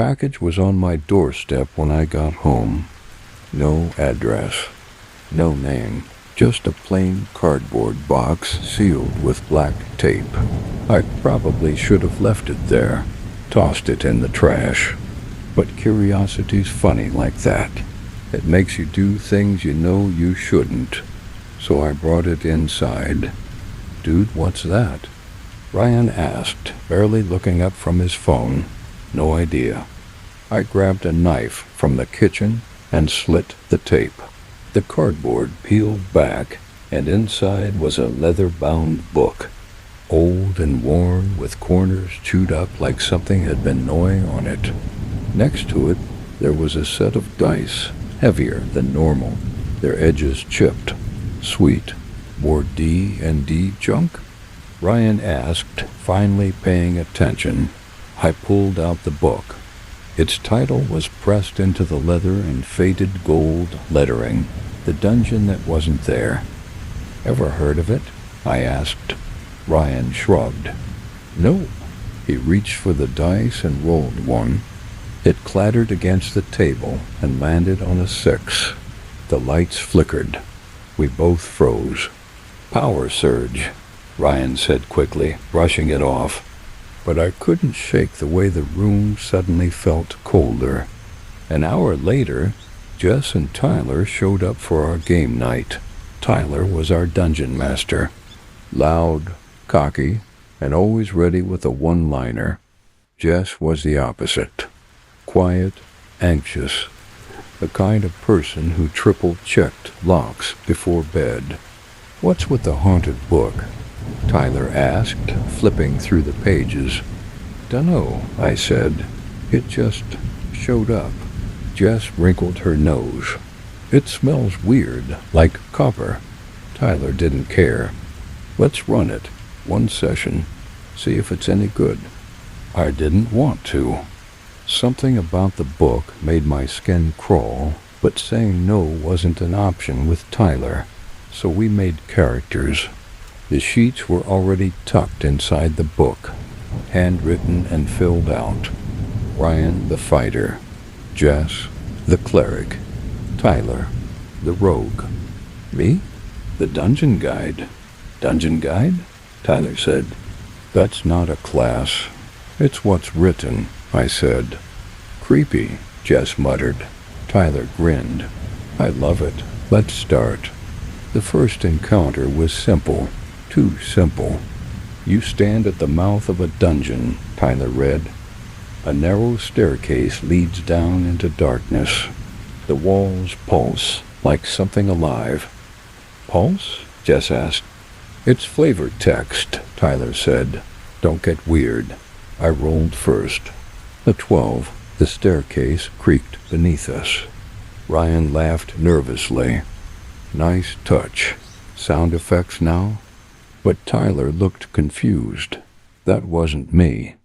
package was on my doorstep when I got home. No address, no name, just a plain cardboard box sealed with black tape. I probably should have left it there, tossed it in the trash. But curiosity's funny like that. It makes you do things you know you shouldn't. So I brought it inside. "Dude, what's that?" Ryan asked, barely looking up from his phone. No idea. I grabbed a knife from the kitchen and slit the tape. The cardboard peeled back, and inside was a leather-bound book, old and worn with corners chewed up like something had been gnawing on it. Next to it, there was a set of dice, heavier than normal, their edges chipped. "Sweet. More D&D junk?" Ryan asked, finally paying attention. I pulled out the book. Its title was pressed into the leather in faded gold lettering, "The Dungeon That Wasn't There." "Ever heard of it?" I asked. Ryan shrugged. "No." He reached for the dice and rolled one. It clattered against the table and landed on a 6. The lights flickered. We both froze. "Power surge," Ryan said quickly, brushing it off. But I couldn't shake the way the room suddenly felt colder. An hour later, Jess and Tyler showed up for our game night. Tyler was our dungeon master. Loud, cocky, and always ready with a one-liner. Jess was the opposite. Quiet, anxious. The kind of person who triple-checked locks before bed. "What's with the haunted book?" Tyler asked, flipping through the pages. "Dunno," I said. "It just showed up." Jess wrinkled her nose. "It smells weird, like copper." Tyler didn't care. "Let's run it. One session. See if it's any good." I didn't want to. Something about the book made my skin crawl, but saying no wasn't an option with Tyler, so we made characters. The sheets were already tucked inside the book, handwritten and filled out. Ryan the fighter, Jess the cleric, Tyler the rogue. Me? The dungeon guide. "Dungeon guide?" Tyler said. "That's not a class. It's what's written," I said. "Creepy," Jess muttered. Tyler grinned. "I love it. Let's start." The first encounter was simple. Too simple. "You stand at the mouth of a dungeon," Tyler read. "A narrow staircase leads down into darkness. The walls pulse like something alive." "Pulse?" Jess asked. "It's flavored text," Tyler said. "Don't get weird." I rolled first. A 12. The staircase creaked beneath us. Ryan laughed nervously. "Nice touch. Sound effects now?" But Tyler looked confused. That wasn't me.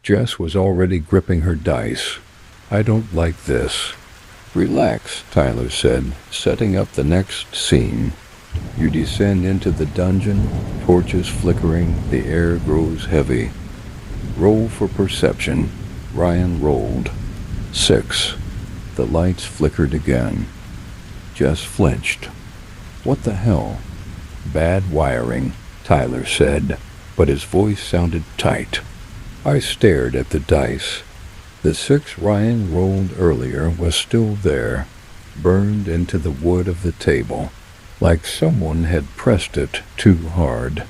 Jess was already gripping her dice. "I don't like this." "Relax," Tyler said, setting up the next scene. You descend into the dungeon, torches flickering, the air grows heavy. "Roll for perception." Ryan rolled. 6. The lights flickered again. Jess flinched. "What the hell?" "Bad wiring," Tyler said, but his voice sounded tight. I stared at the dice. The 6 Ryan rolled earlier was still there, burned into the wood of the table, like someone had pressed it too hard.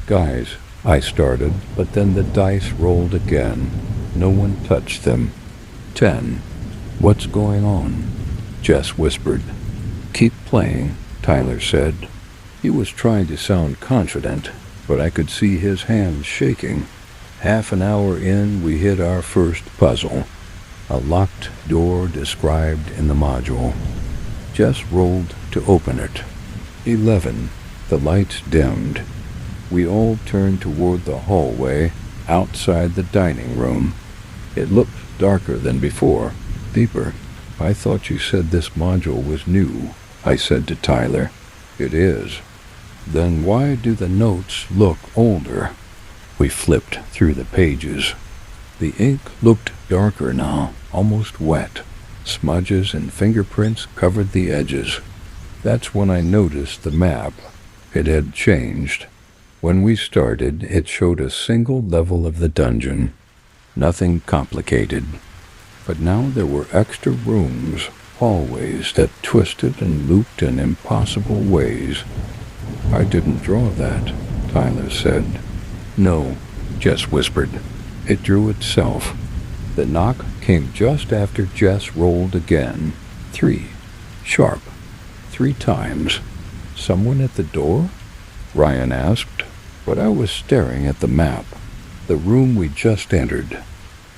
"Guys," I started, but then the dice rolled again. No one touched them. 10. "What's going on?" Jess whispered. "Keep playing," Tyler said. He was trying to sound confident, but I could see his hands shaking. Half an hour in, we hit our first puzzle. A locked door described in the module. Jess rolled to open it. 11. The lights dimmed. We all turned toward the hallway outside the dining room. It looked darker than before, deeper. "I thought you said this module was new," I said to Tyler. "It is." "Then why do the notes look older?" We flipped through the pages. The ink looked darker now, almost wet. Smudges and fingerprints covered the edges. That's when I noticed the map. It had changed. When we started, it showed a single level of the dungeon. Nothing complicated. But now there were extra rooms, hallways that twisted and looped in impossible ways. "I didn't draw that," Tyler said. "No," Jess whispered. "It drew itself." The knock came just after Jess rolled again. 3. Sharp. 3 times. "Someone at the door?" Ryan asked, but I was staring at the map. The room we just entered.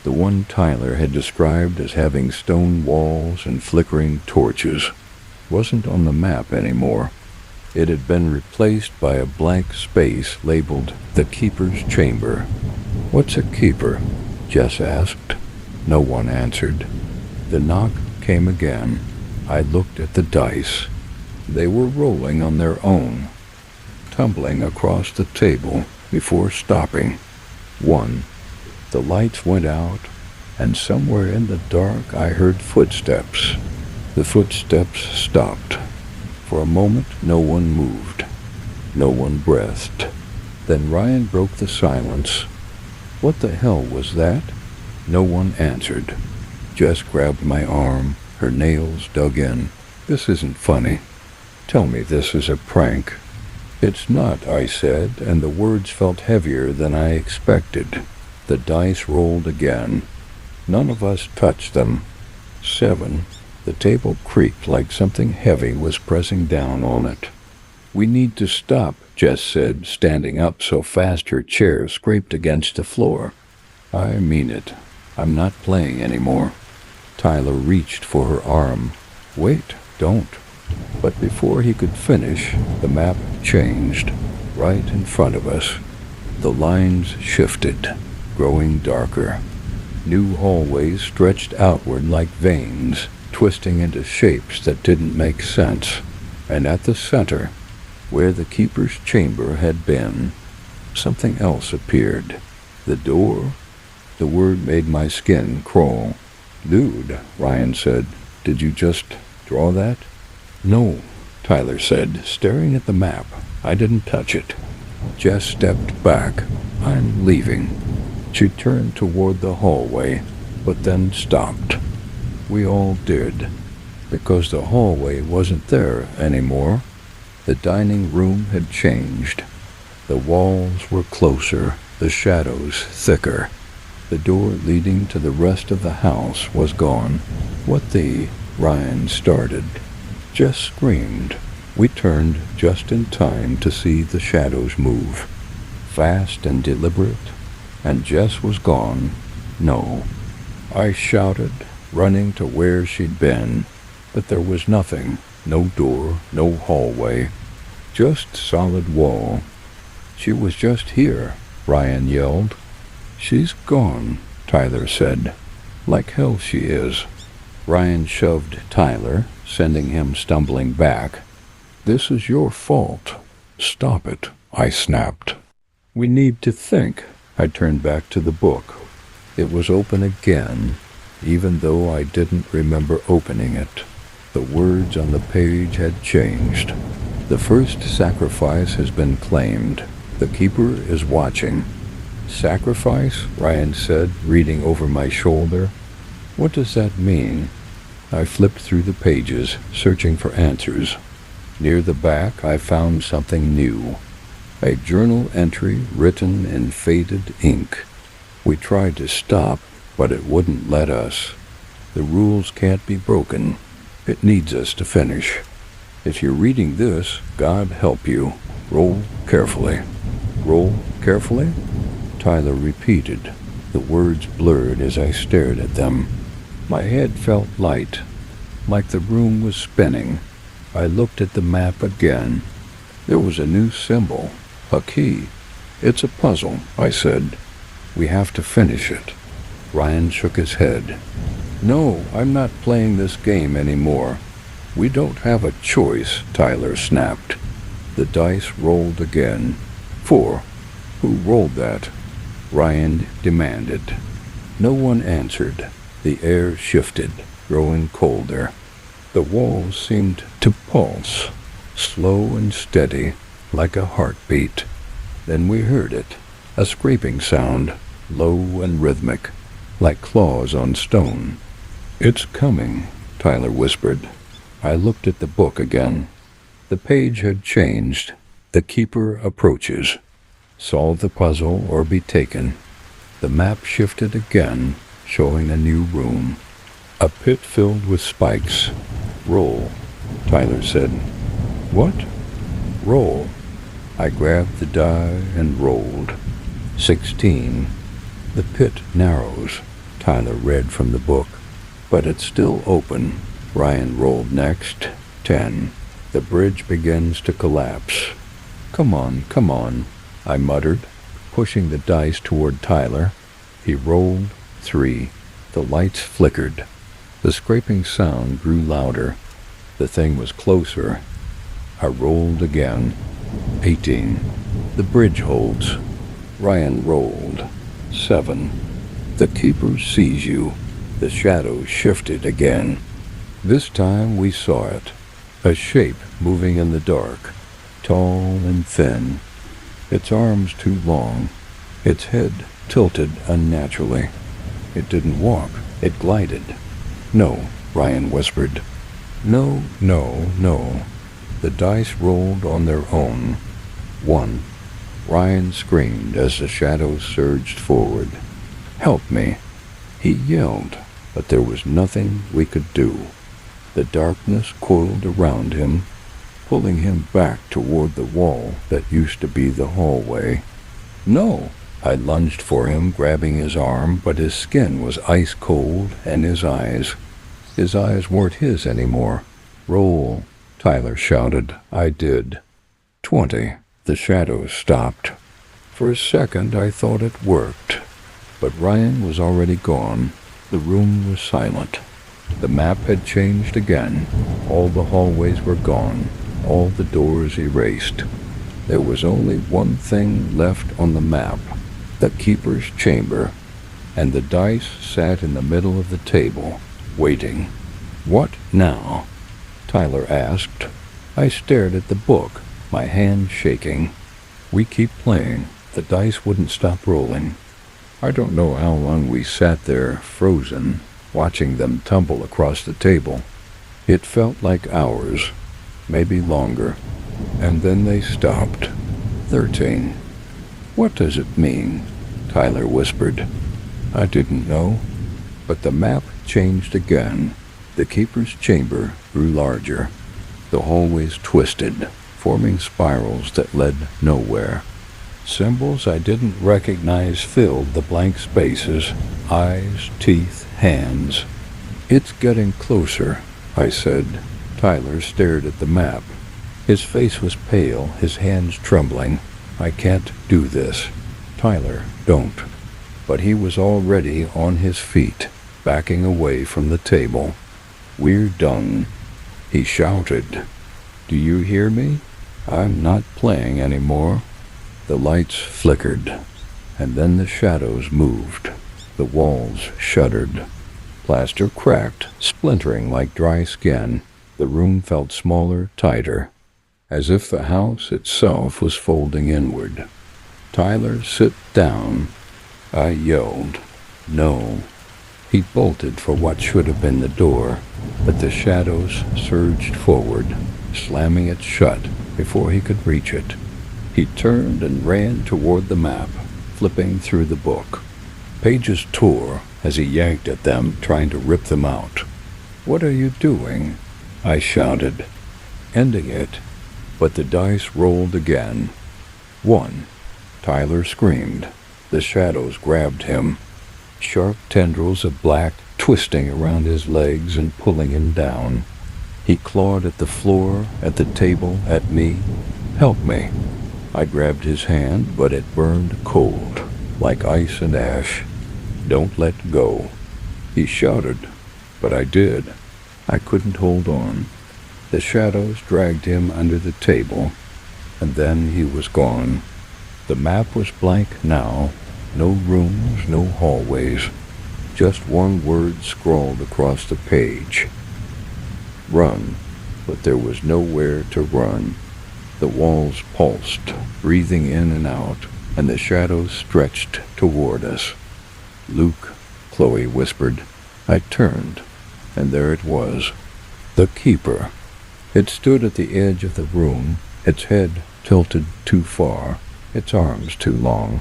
The one Tyler had described as having stone walls and flickering torches wasn't on the map anymore. It had been replaced by a blank space labeled the Keeper's Chamber. "What's a keeper?" Jess asked. No one answered. The knock came again. I looked at the dice. They were rolling on their own, tumbling across the table before stopping. 1. The lights went out, and somewhere in the dark I heard footsteps. The footsteps stopped. For a moment, no one moved. No one breathed. Then Ryan broke the silence. "What the hell was that?" No one answered. Jess grabbed my arm, her nails dug in. "This isn't funny. Tell me this is a prank." "It's not," I said, and the words felt heavier than I expected. The dice rolled again. None of us touched them. 7. The table creaked like something heavy was pressing down on it. "We need to stop," Jess said, standing up so fast her chair scraped against the floor. "I mean it. I'm not playing anymore." Tyler reached for her arm. "Wait, don't." But before he could finish, the map changed, right in front of us. The lines shifted, growing darker. New hallways stretched outward like veins, twisting into shapes that didn't make sense. And at the center, where the Keeper's Chamber had been, something else appeared. The door. The word made my skin crawl. "Dude," Ryan said, "did you just draw that?" "No," Tyler said, staring at the map. "I didn't touch it." Jess stepped back. "I'm leaving." She turned toward the hallway, but then stopped. We all did, because the hallway wasn't there anymore. The dining room had changed. The walls were closer, the shadows thicker. The door leading to the rest of the house was gone. "What the—" Ryan started. Jess screamed. We turned just in time to see the shadows move, fast and deliberate, and Jess was gone. No. I shouted, running to where she'd been, but there was nothing. No door, no hallway, just solid wall. "She was just here," Ryan yelled. "She's gone," Tyler said. "Like hell she is." Ryan shoved Tyler, sending him stumbling back. "This is your fault. Stop it," I snapped. "We need to think." I turned back to the book. It was open again, even though I didn't remember opening it. The words on the page had changed. "The first sacrifice has been claimed. The Keeper is watching." "Sacrifice?" Ryan said, reading over my shoulder. "What does that mean?" I flipped through the pages, searching for answers. Near the back, I found something new. A journal entry written in faded ink. We tried to stop, but it wouldn't let us. "The rules can't be broken. It needs us to finish. If you're reading this, God help you. Roll carefully." "Roll carefully?" Tyler repeated. The words blurred as I stared at them. My head felt light, like the room was spinning. I looked at the map again. There was a new symbol, a key. "It's a puzzle," I said. "We have to finish it." Ryan shook his head. "No, I'm not playing this game anymore." "We don't have a choice," Tyler snapped. The dice rolled again. 4. "Who rolled that?" Ryan demanded. No one answered. The air shifted, growing colder. The walls seemed to pulse, slow and steady, like a heartbeat. Then we heard it, a scraping sound, low and rhythmic, like claws on stone. "It's coming," Tyler whispered. I looked at the book again. The page had changed. The keeper approaches. Solve the puzzle or be taken. The map shifted again, showing a new room. A pit filled with spikes. "Roll," Tyler said. "What?" "Roll." I grabbed the die and rolled. 16. "The pit narrows," Tyler read from the book. "But it's still open." Ryan rolled next. 10. "The bridge begins to collapse." Come on," I muttered, pushing the dice toward Tyler. He rolled. 3. The lights flickered. The scraping sound grew louder. The thing was closer. I rolled again. 18. "The bridge holds." Ryan rolled. 7. "The keeper sees you." The shadows shifted again. This time we saw it. A shape moving in the dark, tall and thin. Its arms too long. Its head tilted unnaturally. It didn't walk. It glided. "No," Ryan whispered. "No, no, no." The dice rolled on their own. 1. Ryan screamed as the shadows surged forward. "Help me!" He yelled, but there was nothing we could do. The darkness coiled around him, pulling him back toward the wall that used to be the hallway. "No!" I lunged for him, grabbing his arm, but his skin was ice cold, and his eyes weren't his anymore. "Roll," Tyler shouted. I did. 20. The shadows stopped. For a second I thought it worked, but Ryan was already gone. The room was silent. The map had changed again. All the hallways were gone, all the doors erased. There was only one thing left on the map, the keeper's chamber, and the dice sat in the middle of the table, waiting. "What now?" Tyler asked. I stared at the book, my hand shaking. "We keep playing." The dice wouldn't stop rolling. I don't know how long we sat there, frozen, watching them tumble across the table. It felt like hours, maybe longer, and then they stopped. 13. "What does it mean?" Tyler whispered. I didn't know, but the map changed again. The keeper's chamber grew larger. The hallways twisted, forming spirals that led nowhere. Symbols I didn't recognize filled the blank spaces, eyes, teeth, hands. "It's getting closer," I said. Tyler stared at the map. His face was pale, his hands trembling. "I can't do this." "Tyler, don't." But he was already on his feet, backing away from the table. "We're done," he shouted. "Do you hear me? I'm not playing anymore." The lights flickered, and then the shadows moved. The walls shuddered. Plaster cracked, splintering like dry skin. The room felt smaller, tighter, as if the house itself was folding inward. "Tyler, sit down." I yelled. "No." He bolted for what should have been the door, but the shadows surged forward, slamming it shut before he could reach it. He turned and ran toward the map, flipping through the book. Pages tore as he yanked at them, trying to rip them out. "What are you doing?" I shouted, ending it, but the dice rolled again. 1. Tyler screamed. The shadows grabbed him, sharp tendrils of black twisting around his legs and pulling him down. He clawed at the floor, at the table, at me. "Help me." I grabbed his hand, but it burned cold, like ice and ash. "Don't let go." He shouted, but I did. I couldn't hold on. The shadows dragged him under the table, and then he was gone. The map was blank now. No rooms, no hallways. Just one word scrawled across the page. Run. But there was nowhere to run. The walls pulsed, breathing in and out, and the shadows stretched toward us. Luke, Chloe whispered. I turned, and there it was. The Keeper. It stood at the edge of the room, its head tilted too far, its arms too long.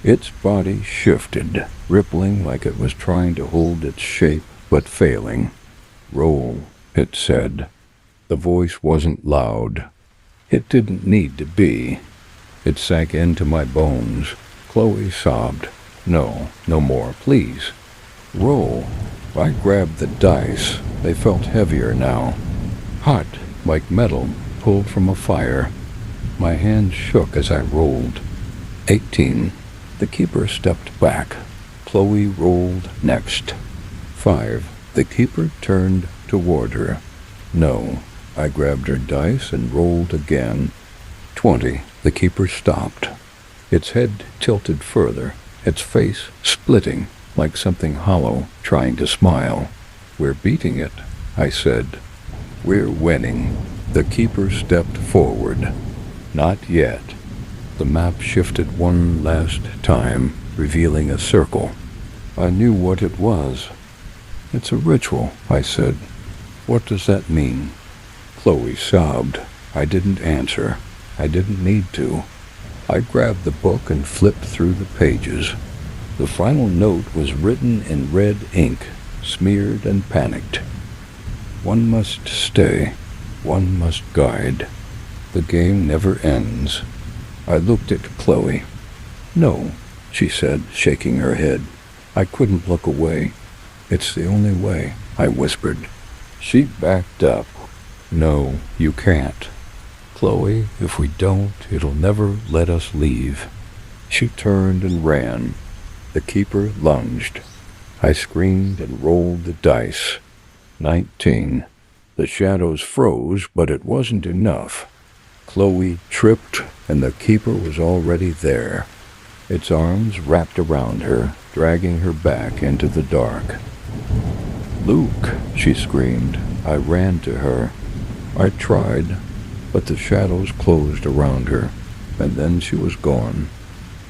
Its body shifted, rippling like it was trying to hold its shape, but failing. Roll, it said. The voice wasn't loud. It didn't need to be. It sank into my bones. Chloe sobbed. No, no more, please. Roll. I grabbed the dice. They felt heavier now. Hot, like metal, pulled from a fire. My hands shook as I rolled. 18. The Keeper stepped back. Chloe rolled next. 5. The Keeper turned toward her. No. I grabbed her dice and rolled again. 20. The Keeper stopped. Its head tilted further, its face splitting like something hollow trying to smile. We're beating it, I said. We're winning. The Keeper stepped forward. Not yet. The map shifted one last time, revealing a circle. I knew what it was. It's a ritual, I said. What does that mean? Chloe sobbed. I didn't answer. I didn't need to. I grabbed the book and flipped through the pages. The final note was written in red ink, smeared and panicked. One must stay. One must guide. The game never ends. I looked at Chloe. No, she said, shaking her head. I couldn't look away. It's the only way, I whispered. She backed up. No, you can't. Chloe, if we don't, it'll never let us leave. She turned and ran. The Keeper lunged. I screamed and rolled the dice. 19. The shadows froze, but it wasn't enough. Chloe tripped, and the Keeper was already there. Its arms wrapped around her, dragging her back into the dark. Luke, she screamed. I ran to her. I tried, but the shadows closed around her, and then she was gone.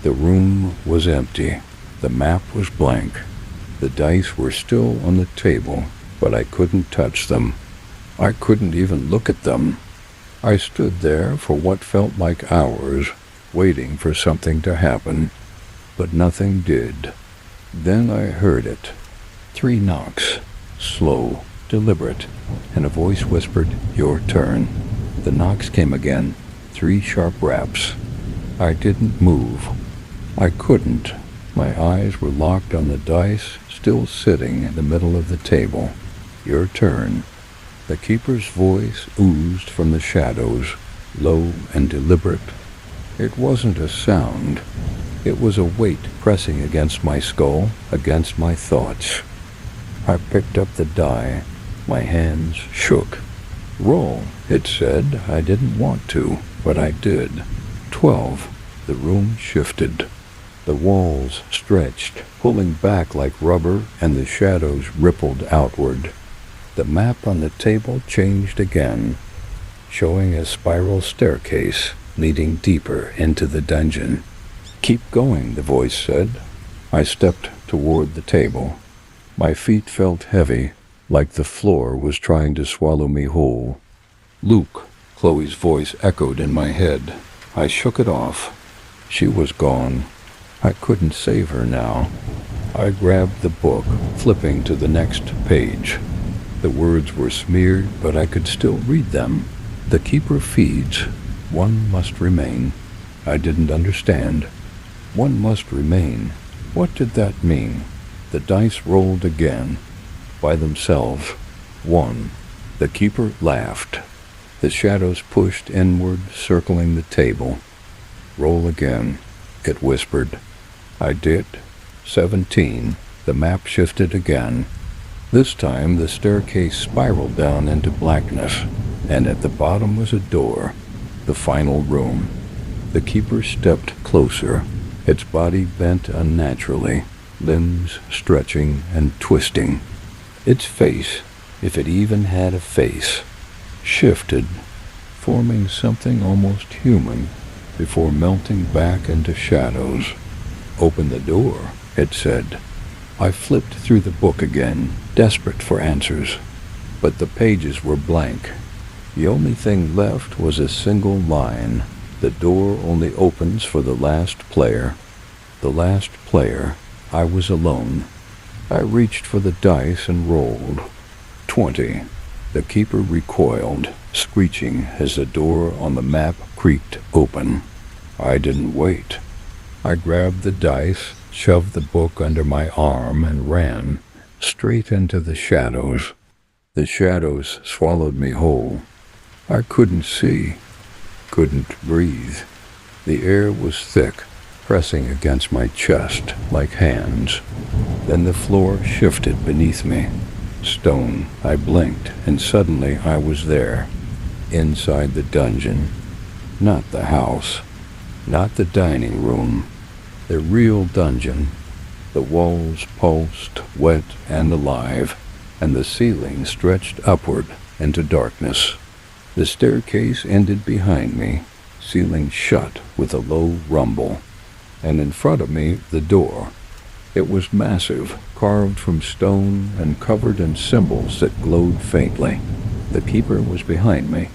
The room was empty. The map was blank. The dice were still on the table, but I couldn't touch them. I couldn't even look at them. I stood there for what felt like hours, waiting for something to happen, but nothing did. Then I heard it. 3 knocks, slow, deliberate, and a voice whispered, "Your turn." The knocks came again, 3 sharp raps. I didn't move. I couldn't. My eyes were locked on the dice, still sitting in the middle of the table. Your turn. The Keeper's voice oozed from the shadows, low and deliberate. It wasn't a sound. It was a weight pressing against my skull, against my thoughts. I picked up the die. My hands shook. Roll, it said. I didn't want to, but I did. 12. The room shifted. The walls stretched, pulling back like rubber, and the shadows rippled outward. The map on the table changed again, showing a spiral staircase leading deeper into the dungeon. Keep going, the voice said. I stepped toward the table. My feet felt heavy, like the floor was trying to swallow me whole. Luke, Chloe's voice echoed in my head. I shook it off. She was gone. I couldn't save her now. I grabbed the book, flipping to the next page. The words were smeared, but I could still read them. The Keeper feeds. One must remain. I didn't understand. One must remain. What did that mean? The dice rolled again. By themselves. 1. The Keeper laughed. The shadows pushed inward, circling the table. Roll again, it whispered. I did. 17. The map shifted again. This time the staircase spiraled down into blackness, and at the bottom was a door. The final room. The Keeper stepped closer. Its body bent unnaturally. limbs stretching and twisting. Its face, if it even had a face, shifted, forming something almost human before melting back into shadows. "Open the door," it said. I flipped through the book again, desperate for answers, but the pages were blank. The only thing left was a single line. "The door only opens for the last player." The last player. I was alone. I reached for the dice and rolled. 20. The keeper recoiled, screeching as the door on the map creaked open. I didn't wait. I grabbed the dice, shoved the book under my arm, and ran, straight into the shadows. The shadows swallowed me whole. I couldn't see, couldn't breathe. The air was thick, pressing against my chest like hands. Then the floor shifted beneath me. Stone. I blinked, and suddenly I was there, inside the dungeon. Not the house, not the dining room, the real dungeon. The walls pulsed, wet and alive, and the ceiling stretched upward into darkness. The staircase ended behind me, sealing shut with a low rumble, and in front of me the door. It was massive, carved from stone and covered in symbols that glowed faintly. The keeper was behind me.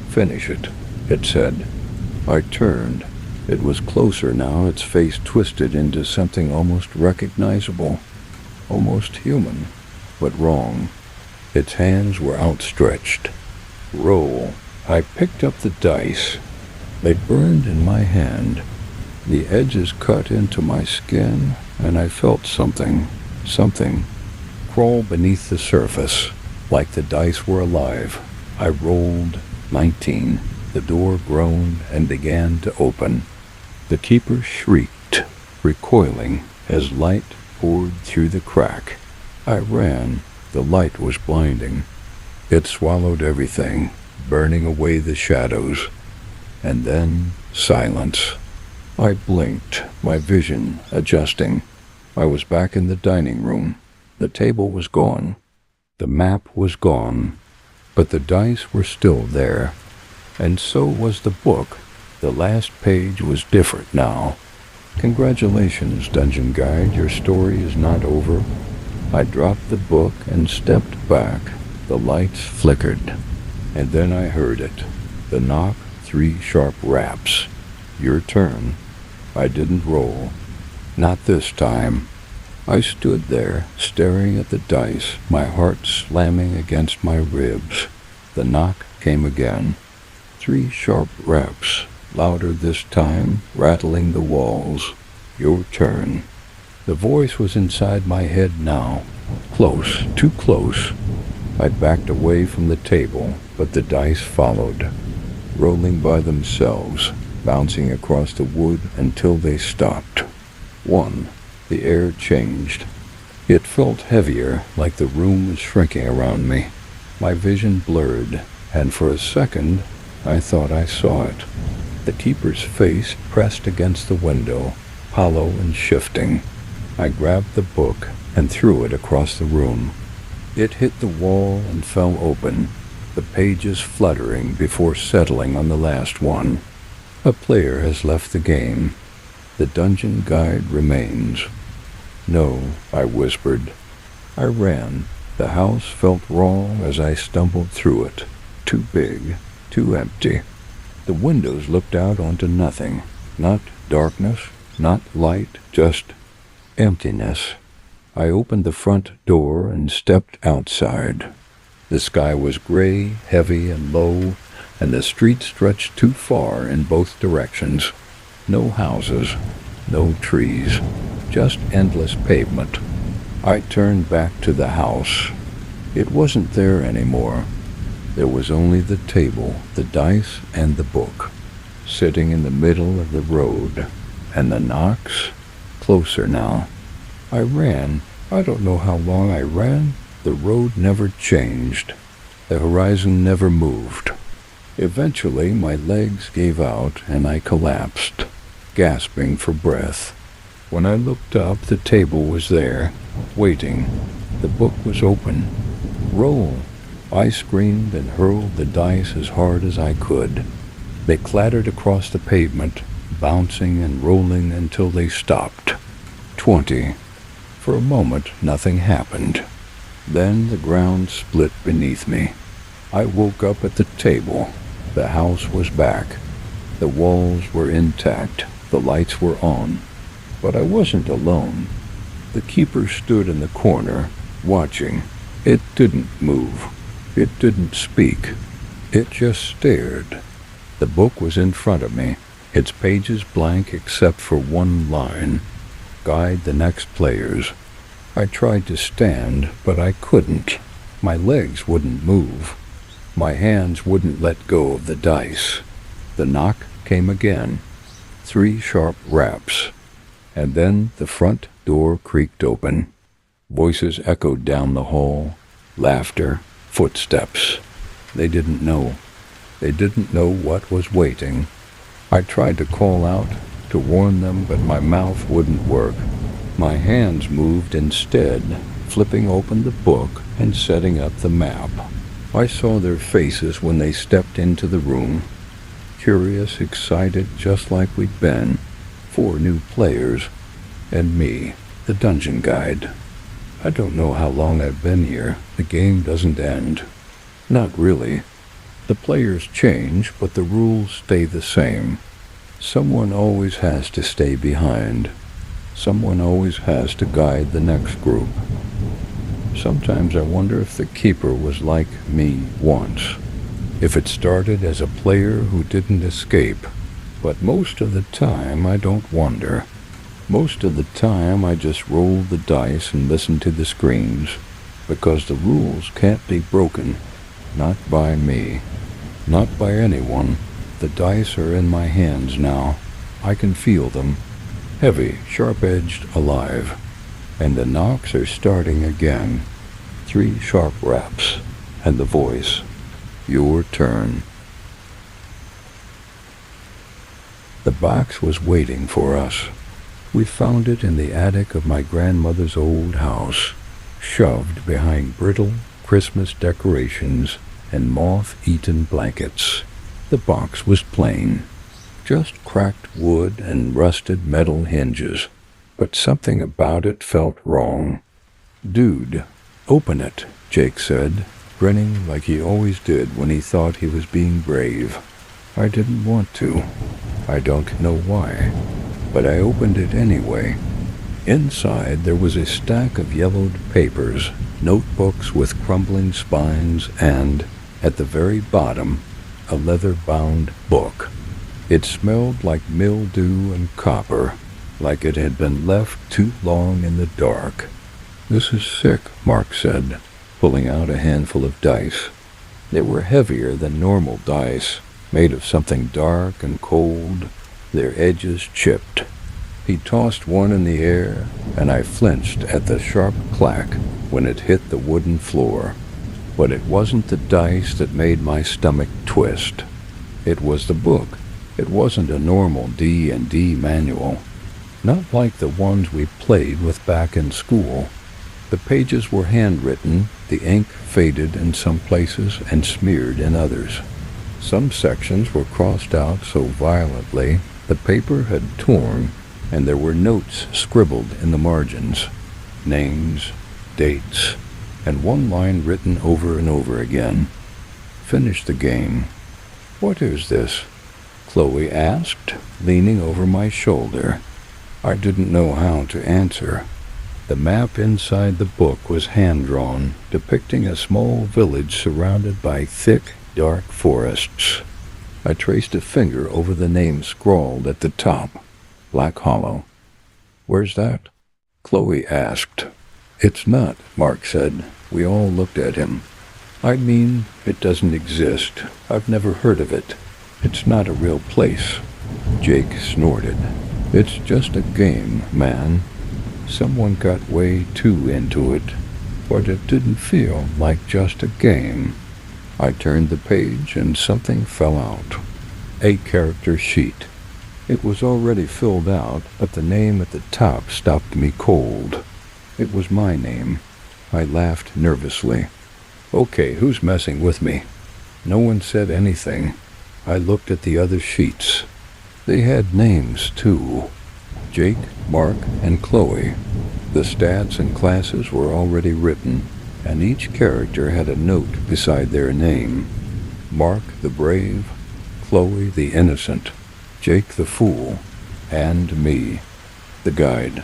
"Finish it," it said. I turned. It was closer now, its face twisted into something almost recognizable, almost human, but wrong. Its hands were outstretched. "Roll." I picked up the dice. They burned in my hand. The edges cut into my skin, and I felt something crawl beneath the surface, like the dice were alive. I rolled 19. The door groaned and began to open. The keeper shrieked, recoiling, as light poured through the crack. I ran. The light was blinding. It swallowed everything, burning away the shadows. And then silence. I blinked, my vision adjusting. I was back in the dining room. The table was gone. The map was gone. But the dice were still there. And so was the book. The last page was different now. "Congratulations, Dungeon Guide, your story is not over." I dropped the book and stepped back. The lights flickered. And then I heard it. The knock, 3 sharp raps. "Your turn." I didn't roll. Not this time. I stood there, staring at the dice, my heart slamming against my ribs. The knock came again. 3 sharp raps, louder this time, rattling the walls. "Your turn." The voice was inside my head now. Close, too close. I backed away from the table, but the dice followed, rolling by themselves, bouncing across the wood until they stopped. 1. The air changed. It felt heavier, like the room was shrinking around me. My vision blurred, and for a second I thought I saw it. The keeper's face pressed against the window, hollow and shifting. I grabbed the book and threw it across the room. It hit the wall and fell open, the pages fluttering before settling on the last one. A player has left the game. The dungeon guide remains. "No," I whispered. I ran. The house felt wrong as I stumbled through it. Too big, too empty. The windows looked out onto nothing. Not darkness, not light, just emptiness. I opened the front door and stepped outside. The sky was gray, heavy, and low, and the street stretched too far in both directions. No houses, no trees, just endless pavement. I turned back to the house. It wasn't there anymore. There was only the table, the dice, and the book, sitting in the middle of the road. And the knocks? Closer now. I ran. I don't know how long I ran. The road never changed. The horizon never moved. Eventually, my legs gave out and I collapsed, gasping for breath. When I looked up, the table was there, waiting. The book was open. Roll! I screamed and hurled the dice as hard as I could. They clattered across the pavement, bouncing and rolling until they stopped. 20. For a moment, nothing happened. Then the ground split beneath me. I woke up at the table. The house was back. The walls were intact. The lights were on. But I wasn't alone. The keeper stood in the corner, watching. It didn't move. It didn't speak. It just stared. The book was in front of me, its pages blank except for one line. Guide the next players. I tried to stand, but I couldn't. My legs wouldn't move. My hands wouldn't let go of the dice. The knock came again. 3 sharp raps. And then the front door creaked open. Voices echoed down the hall. Laughter. Footsteps. They didn't know. They didn't know what was waiting. I tried to call out, to warn them, but my mouth wouldn't work. My hands moved instead, flipping open the book and setting up the map. I saw their faces when they stepped into the room. Curious, excited, just like we'd been. 4 new players. And me, the dungeon guide. I don't know how long I've been here. The game doesn't end. Not really. The players change, but the rules stay the same. Someone always has to stay behind. Someone always has to guide the next group. Sometimes I wonder if the keeper was like me once. If it started as a player who didn't escape. But most of the time I don't wonder. Most of the time I just roll the dice and listen to the screams. Because the rules can't be broken. Not by me. Not by anyone. The dice are in my hands now. I can feel them. Heavy, sharp-edged, alive. And the knocks are starting again. 3 sharp raps. And the voice. Your turn. The box was waiting for us. We found it in the attic of my grandmother's old house, shoved behind brittle Christmas decorations and moth-eaten blankets. The box was plain, just cracked wood and rusted metal hinges, but something about it felt wrong. "Dude, open it," Jake said, grinning like he always did when he thought he was being brave. I didn't want to. I don't know why, but I opened it anyway. Inside there was a stack of yellowed papers, notebooks with crumbling spines, and, at the very bottom, a leather-bound book. It smelled like mildew and copper, like it had been left too long in the dark. "This is sick," Mark said, pulling out a handful of dice. They were heavier than normal dice, made of something dark and cold, their edges chipped. He tossed one in the air, and I flinched at the sharp clack when it hit the wooden floor. But it wasn't the dice that made my stomach twist. It was the book. It wasn't a normal D&D manual, not like the ones we played with back in school. The pages were handwritten, the ink faded in some places and smeared in others. Some sections were crossed out so violently the paper had torn, and there were notes scribbled in the margins. Names, dates, and one line written over and over again. "Finish the game." "What is this?" Chloe asked, leaning over my shoulder. I didn't know how to answer. The map inside the book was hand-drawn, depicting a small village surrounded by thick, dark forests. I traced a finger over the name scrawled at the top. Black Hollow. "Where's that?" Chloe asked. "It's not," Mark said. We all looked at him. "I mean, it doesn't exist. I've never heard of it. It's not a real place." Jake snorted. "It's just a game, man. Someone got way too into it, but it didn't feel like just a game." I turned the page and something fell out. A character sheet. It was already filled out, but the name at the top stopped me cold. It was my name. I laughed nervously. Okay, who's messing with me? No one said anything. I looked at the other sheets. They had names, too. Jake, Mark, and Chloe. The stats and classes were already written, and each character had a note beside their name. Mark the brave, Chloe the innocent, Jake the fool, and me, the guide.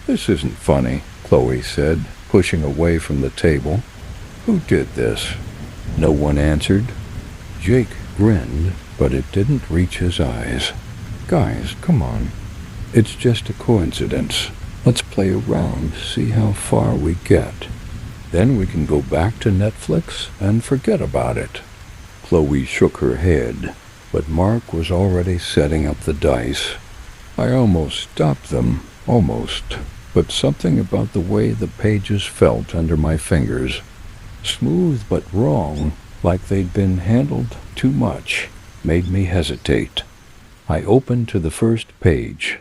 This isn't funny, Chloe said, pushing away from the table. Who did this? No one answered. Jake grinned, but it didn't reach his eyes. Guys, come on. It's just a coincidence. Let's play around, see how far we get. Then we can go back to Netflix and forget about it. Chloe shook her head, but Mark was already setting up the dice. I almost stopped them, but something about the way the pages felt under my fingers, smooth but wrong, like they'd been handled too much, made me hesitate. I opened to the first page.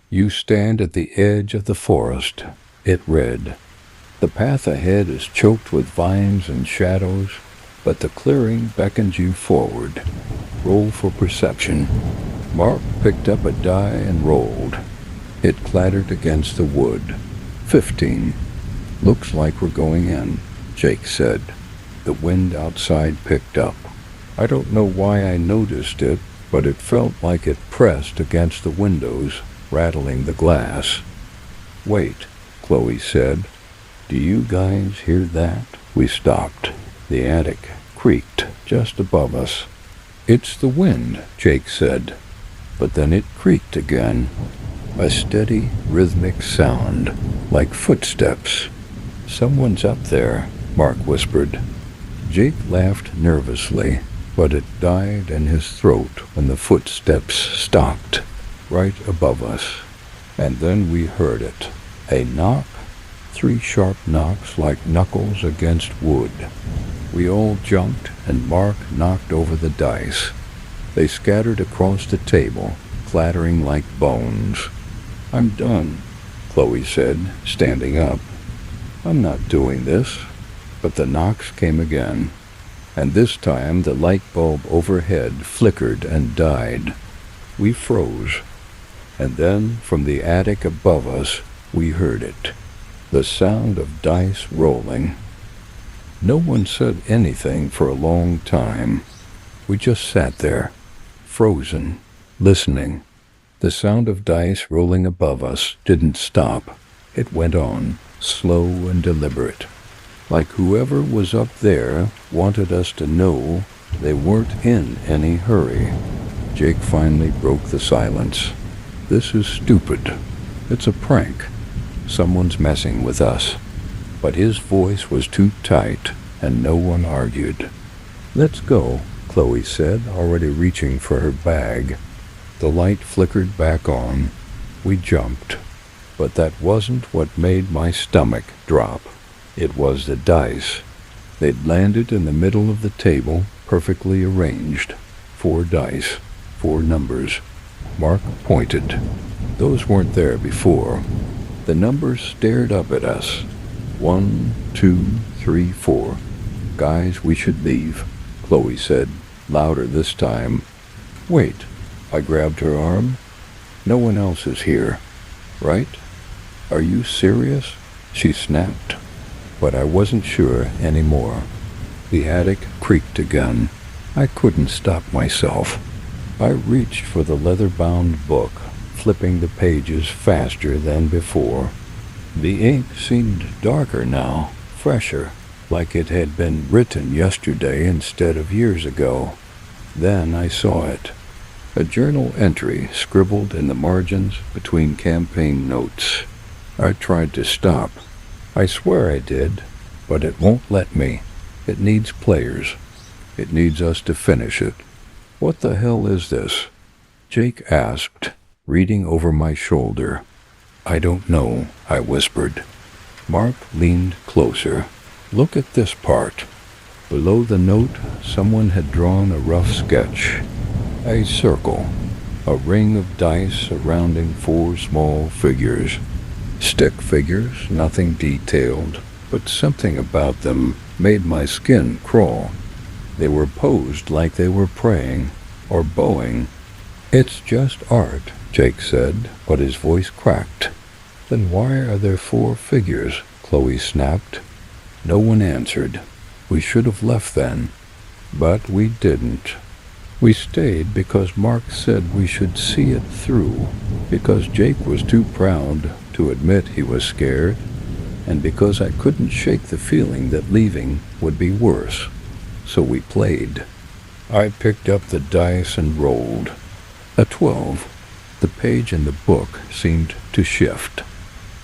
You stand at the edge of the forest, it read. The path ahead is choked with vines and shadows, but the clearing beckons you forward. Roll for perception. Mark picked up a die and rolled. It clattered against the wood. 15. Looks like we're going in, Jake said. The wind outside picked up. I don't know why I noticed it, but it felt like it pressed against the windows, rattling the glass. Wait, Chloe said. Do you guys hear that? We stopped. The attic creaked just above us. It's the wind, Jake said. But then it creaked again. A steady, rhythmic sound, like footsteps. Someone's up there, Mark whispered. Jake laughed nervously, but it died in his throat when the footsteps stopped, right above us. And then we heard it. A knock, 3 sharp knocks like knuckles against wood. We all jumped, and Mark knocked over the dice. They scattered across the table, clattering like bones. I'm done, Chloe said, standing up. I'm not doing this. But the knocks came again, and this time the light bulb overhead flickered and died. We froze, and then from the attic above us we heard it, the sound of dice rolling. No one said anything for a long time. We just sat there, frozen, listening. The sound of dice rolling above us didn't stop. It went on, slow and deliberate. Like whoever was up there wanted us to know they weren't in any hurry. Jake finally broke the silence. This is stupid. It's a prank. Someone's messing with us. But his voice was too tight, and no one argued. Let's go, Chloe said, already reaching for her bag. The light flickered back on. We jumped. But that wasn't what made my stomach drop. It was the dice. They'd landed in the middle of the table, perfectly arranged. 4 dice, 4 numbers. Mark pointed. Those weren't there before. The numbers stared up at us. 1, 2, 3, 4. Guys, we should leave, Chloe said, louder this time. Wait, I grabbed her arm. No one else is here, right? Are you serious? She snapped. But I wasn't sure anymore. The attic creaked again. I couldn't stop myself. I reached for the leather-bound book, flipping the pages faster than before. The ink seemed darker now, fresher, like it had been written yesterday instead of years ago. Then I saw it. A journal entry scribbled in the margins between campaign notes. I tried to stop. I swear I did, but it won't let me. It needs players. It needs us to finish it. What the hell is this? Jake asked, reading over my shoulder. I don't know, I whispered. Mark leaned closer. Look at this part. Below the note, someone had drawn a rough sketch. A circle. A ring of dice surrounding 4 small figures. Stick figures, nothing detailed, but something about them made my skin crawl. They were posed like they were praying or bowing. "It's just art," Jake said, but his voice cracked. "Then why are there 4 figures?" Chloe snapped. No one answered. We should have left then, but we didn't. We stayed because Mark said we should see it through, because Jake was too proud to admit he was scared, and because I couldn't shake the feeling that leaving would be worse. So we played. I picked up the dice and rolled. A 12. The page in the book seemed to shift.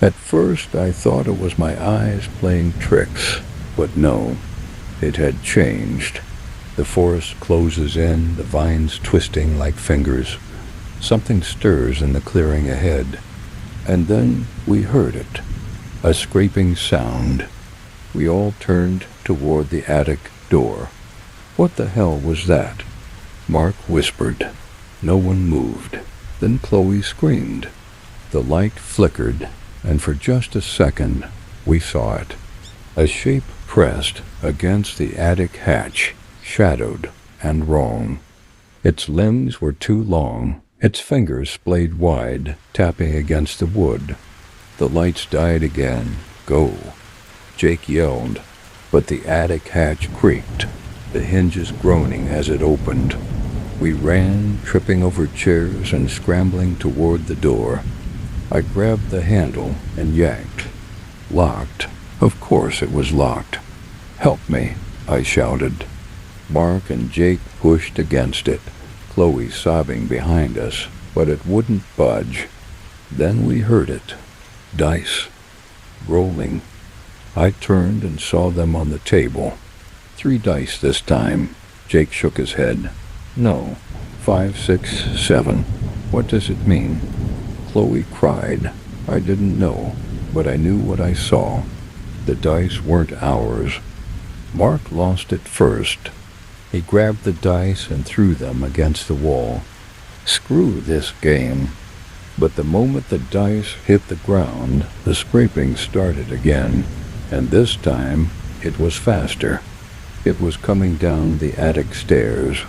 At first I thought it was my eyes playing tricks, but no, it had changed. The forest closes in, the vines twisting like fingers. Something stirs in the clearing ahead. And then we heard it. A scraping sound. We all turned toward the attic door. "What the hell was that?" Mark whispered. No one moved. Then Chloe screamed. The light flickered, and for just a second we saw it. A shape pressed against the attic hatch, shadowed and wrong. Its limbs were too long, its fingers splayed wide, tapping against the wood. The lights died again. "Go!" Jake yelled, but the attic hatch creaked, the hinges groaning as it opened. We ran, tripping over chairs and scrambling toward the door. I grabbed the handle and yanked. Locked. Of course it was locked. "Help me," I shouted. Mark and Jake pushed against it, Chloe sobbing behind us, but it wouldn't budge. Then we heard it. Dice. Rolling. I turned and saw them on the table. 3 dice this time. Jake shook his head. "No. 5, 6, 7. What does it mean?" Chloe cried. I didn't know, but I knew what I saw. The dice weren't ours. Mark lost it first. He grabbed the dice and threw them against the wall. Screw this game. But the moment the dice hit the ground, the scraping started again, and this time it was faster. It was coming down the attic stairs.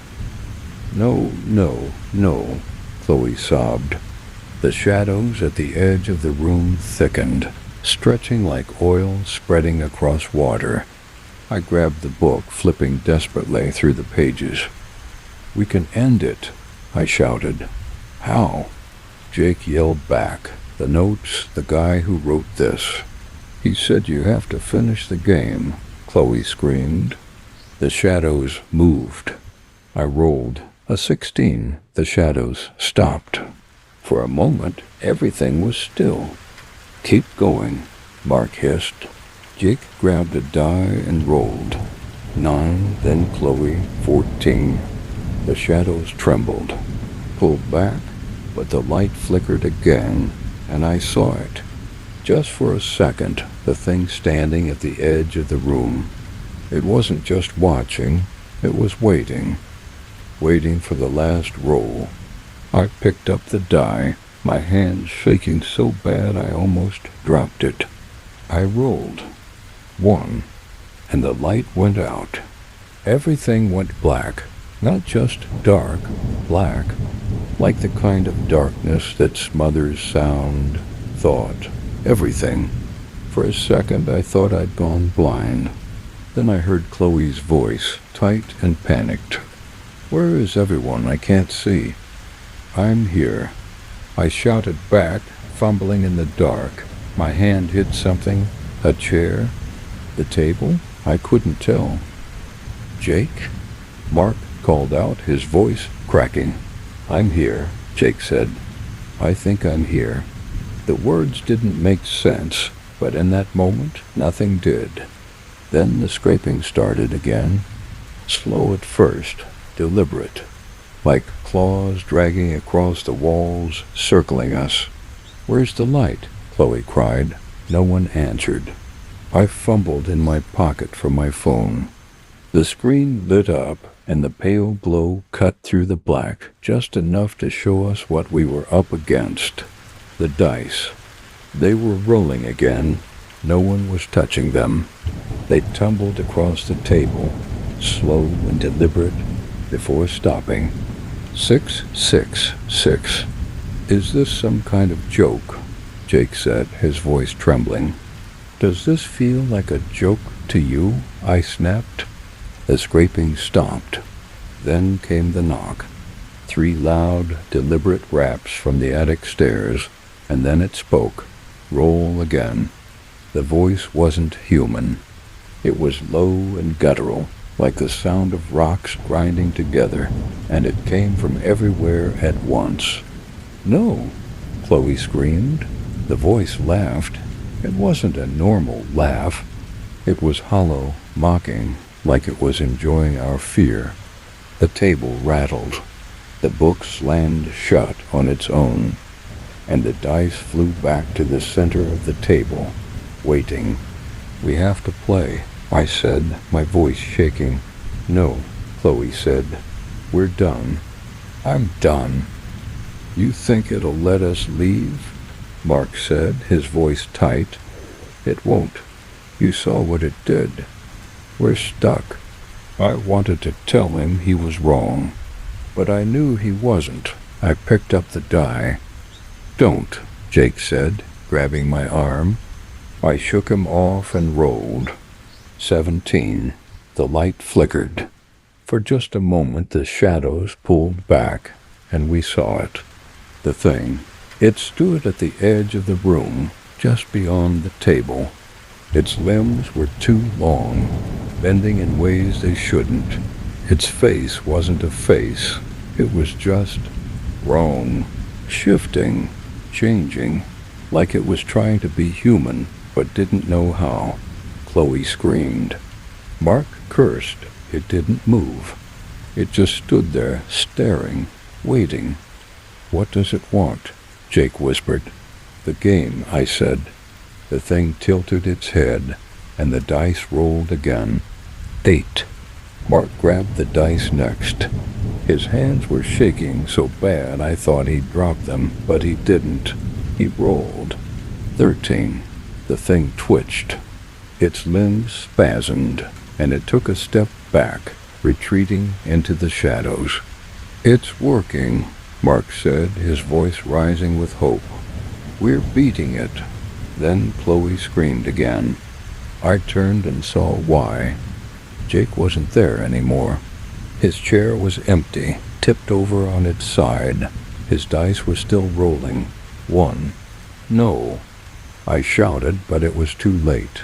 "No, no, no," Chloe sobbed. The shadows at the edge of the room thickened, stretching like oil spreading across water. I grabbed the book, flipping desperately through the pages. "We can end it," I shouted. "How?" Jake yelled back. "The notes, the guy who wrote this. He said you have to finish the game," Chloe screamed. The shadows moved. I rolled. A 16. The shadows stopped. For a moment, everything was still. "Keep going," Mark hissed. Jake grabbed a die and rolled. 9, then Chloe, 14. The shadows trembled, pulled back, but the light flickered again, and I saw it. Just for a second, the thing standing at the edge of the room. It wasn't just watching, it was waiting. Waiting for the last roll. I picked up the die, my hand shaking so bad I almost dropped it. I rolled. 1, and the light went out. Everything went black, not just dark, black, like the kind of darkness that smothers sound, thought, everything. For a second I thought I'd gone blind. Then I heard Chloe's voice, tight and panicked. "Where is everyone? I can't see." "I'm here." I shouted back, fumbling in the dark. My hand hit something, a chair, the table. I couldn't tell. "Jake?" Mark called out, his voice cracking. "I'm here," Jake said. "I think I'm here." The words didn't make sense, but in that moment, nothing did. Then the scraping started again. Slow at first, deliberate, like claws dragging across the walls, circling us. "Where's the light?" Chloe cried. No one answered. I fumbled in my pocket for my phone. The screen lit up, and the pale glow cut through the black just enough to show us what we were up against. The dice. They were rolling again. No one was touching them. They tumbled across the table, slow and deliberate, before stopping. 6, 6, 6. Is this some kind of joke? Jake said, his voice trembling. Does this feel like a joke to you? I snapped. The scraping stopped. Then came the knock. 3 loud, deliberate raps from the attic stairs, and then it spoke. Roll again. The voice wasn't human. It was low and guttural, like the sound of rocks grinding together, and it came from everywhere at once. No, Chloe screamed. The voice laughed. It wasn't a normal laugh. It was hollow, mocking, like it was enjoying our fear. The table rattled. The book slammed shut on its own, and the dice flew back to the center of the table, waiting. We have to play, I said, my voice shaking. No, Chloe said. We're done. I'm done. You think it'll let us leave? Mark said, his voice tight. It won't. You saw what it did. We're stuck. I wanted to tell him he was wrong, but I knew he wasn't. I picked up the die. Don't, Jake said, grabbing my arm. I shook him off and rolled. 17. The light flickered. For just a moment the shadows pulled back, and we saw it. The thing. It stood at the edge of the room, just beyond the table. Its limbs were too long, bending in ways they shouldn't. Its face wasn't a face. It was just wrong, shifting, changing, like it was trying to be human, but didn't know how. Chloe screamed. Mark cursed. It didn't move. It just stood there, staring, waiting. What does it want? Jake whispered. The game, I said. The thing tilted its head, and the dice rolled again. 8. Mark grabbed the dice next. His hands were shaking so bad I thought he'd drop them, but he didn't. He rolled. 13. The thing twitched. Its limbs spasmed, and it took a step back, retreating into the shadows. It's working, Mark said, his voice rising with hope. We're beating it. Then Chloe screamed again. I turned and saw why. Jake wasn't there anymore. His chair was empty, tipped over on its side. His dice were still rolling. 1. No. I shouted, but it was too late.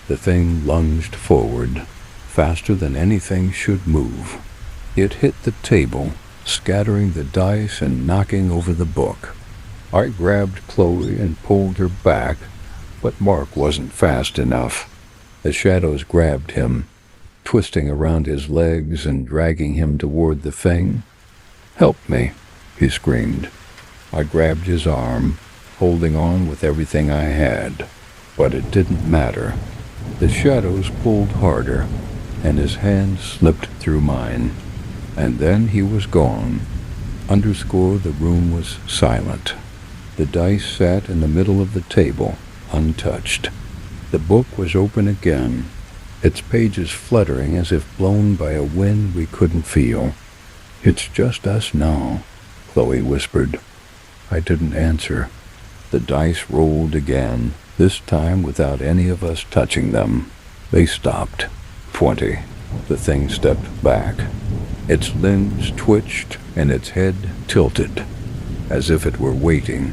The thing lunged forward, faster than anything should move. It hit the table, scattering the dice and knocking over the book. I grabbed Chloe and pulled her back, but Mark wasn't fast enough. The shadows grabbed him, twisting around his legs and dragging him toward the thing. Help me, he screamed. I grabbed his arm, holding on with everything I had, but it didn't matter. The shadows pulled harder, and his hand slipped through mine, and then he was gone. The room was silent. The dice sat in the middle of the table, untouched. The book was open again, its pages fluttering as if blown by a wind we couldn't feel. It's just us now, Chloe whispered. I didn't answer. The dice rolled again, this time without any of us touching them. They stopped. 20. The thing stepped back. Its limbs twitched and its head tilted, as if it were waiting.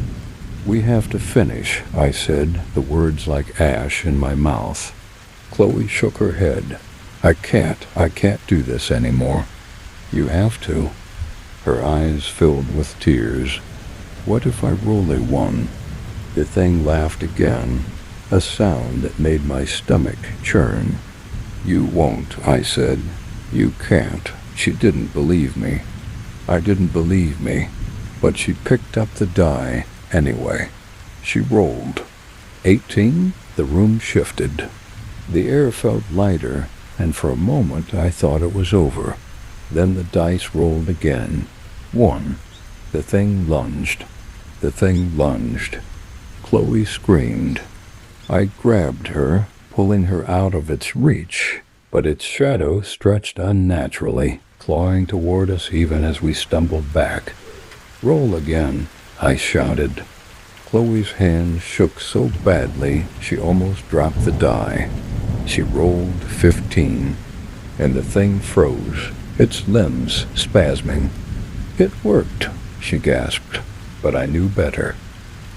We have to finish, I said, the words like ash in my mouth. Chloe shook her head. I can't do this anymore. You have to. Her eyes filled with tears. What if I roll a 1? The thing laughed again, a sound that made my stomach churn. You won't, I said. You can't. She didn't believe me. I didn't believe me, but she picked up the die anyway. She rolled. 18. The room shifted. The air felt lighter, and for a moment I thought it was over. Then the dice rolled again. 1. The thing lunged. The thing lunged. Chloe screamed. I grabbed her, pulling her out of its reach, but its shadow stretched unnaturally, clawing toward us even as we stumbled back. Roll again, I shouted. Chloe's hand shook so badly she almost dropped the die. She rolled 15, and the thing froze, its limbs spasming. It worked, she gasped, but I knew better.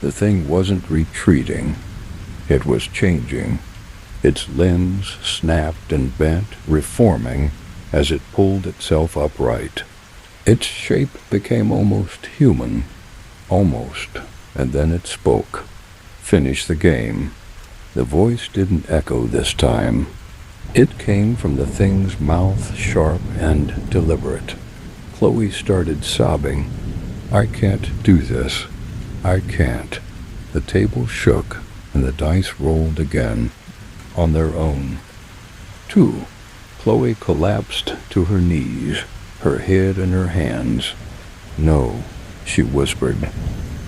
The thing wasn't retreating. It was changing. Its limbs snapped and bent, reforming as it pulled itself upright. Its shape became almost human. Almost. And then it spoke. Finish the game. The voice didn't echo this time. It came from the thing's mouth, sharp and deliberate. Chloe started sobbing. I can't do this. I can't. The table shook, and the dice rolled again, on their own. 2. Chloe collapsed to her knees, her head in her hands. No, she whispered.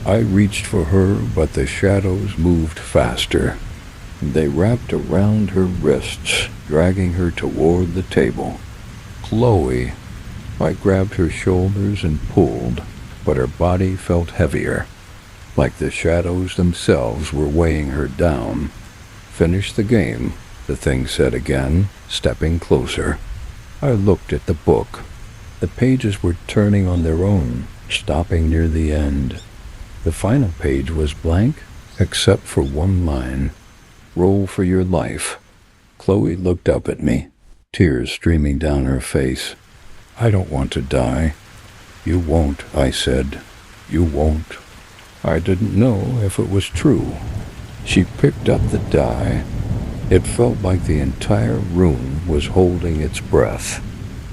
I reached for her, but the shadows moved faster. They wrapped around her wrists, dragging her toward the table. Chloe. I grabbed her shoulders and pulled, but her body felt heavier, like the shadows themselves were weighing her down. Finish the game, the thing said again, stepping closer. I looked at the book. The pages were turning on their own, stopping near the end. The final page was blank, except for one line. Roll for your life. Chloe looked up at me, tears streaming down her face. I don't want to die. You won't, I said. You won't. I didn't know if it was true. She picked up the die. It felt like the entire room was holding its breath.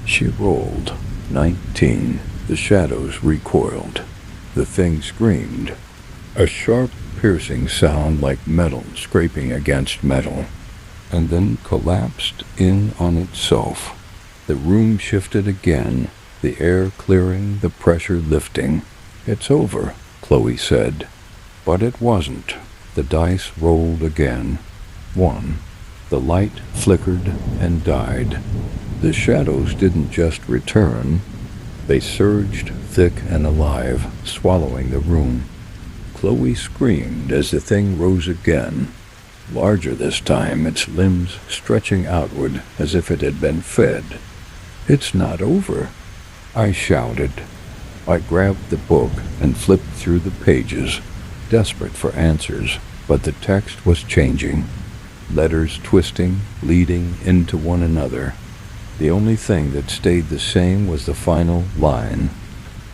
She rolled. 19. The shadows recoiled. The thing screamed. A sharp, piercing sound like metal scraping against metal, and then collapsed in on itself. The room shifted again, the air clearing, the pressure lifting. It's over, Chloe said. But it wasn't. The dice rolled again. 1. The light flickered and died. The shadows didn't just return. They surged thick and alive, swallowing the room. Chloe screamed as the thing rose again. Larger this time, its limbs stretching outward as if it had been fed. It's not over, I shouted. I grabbed the book and flipped through the pages, desperate for answers, but the text was changing. Letters twisting, leading into one another. The only thing that stayed the same was the final line.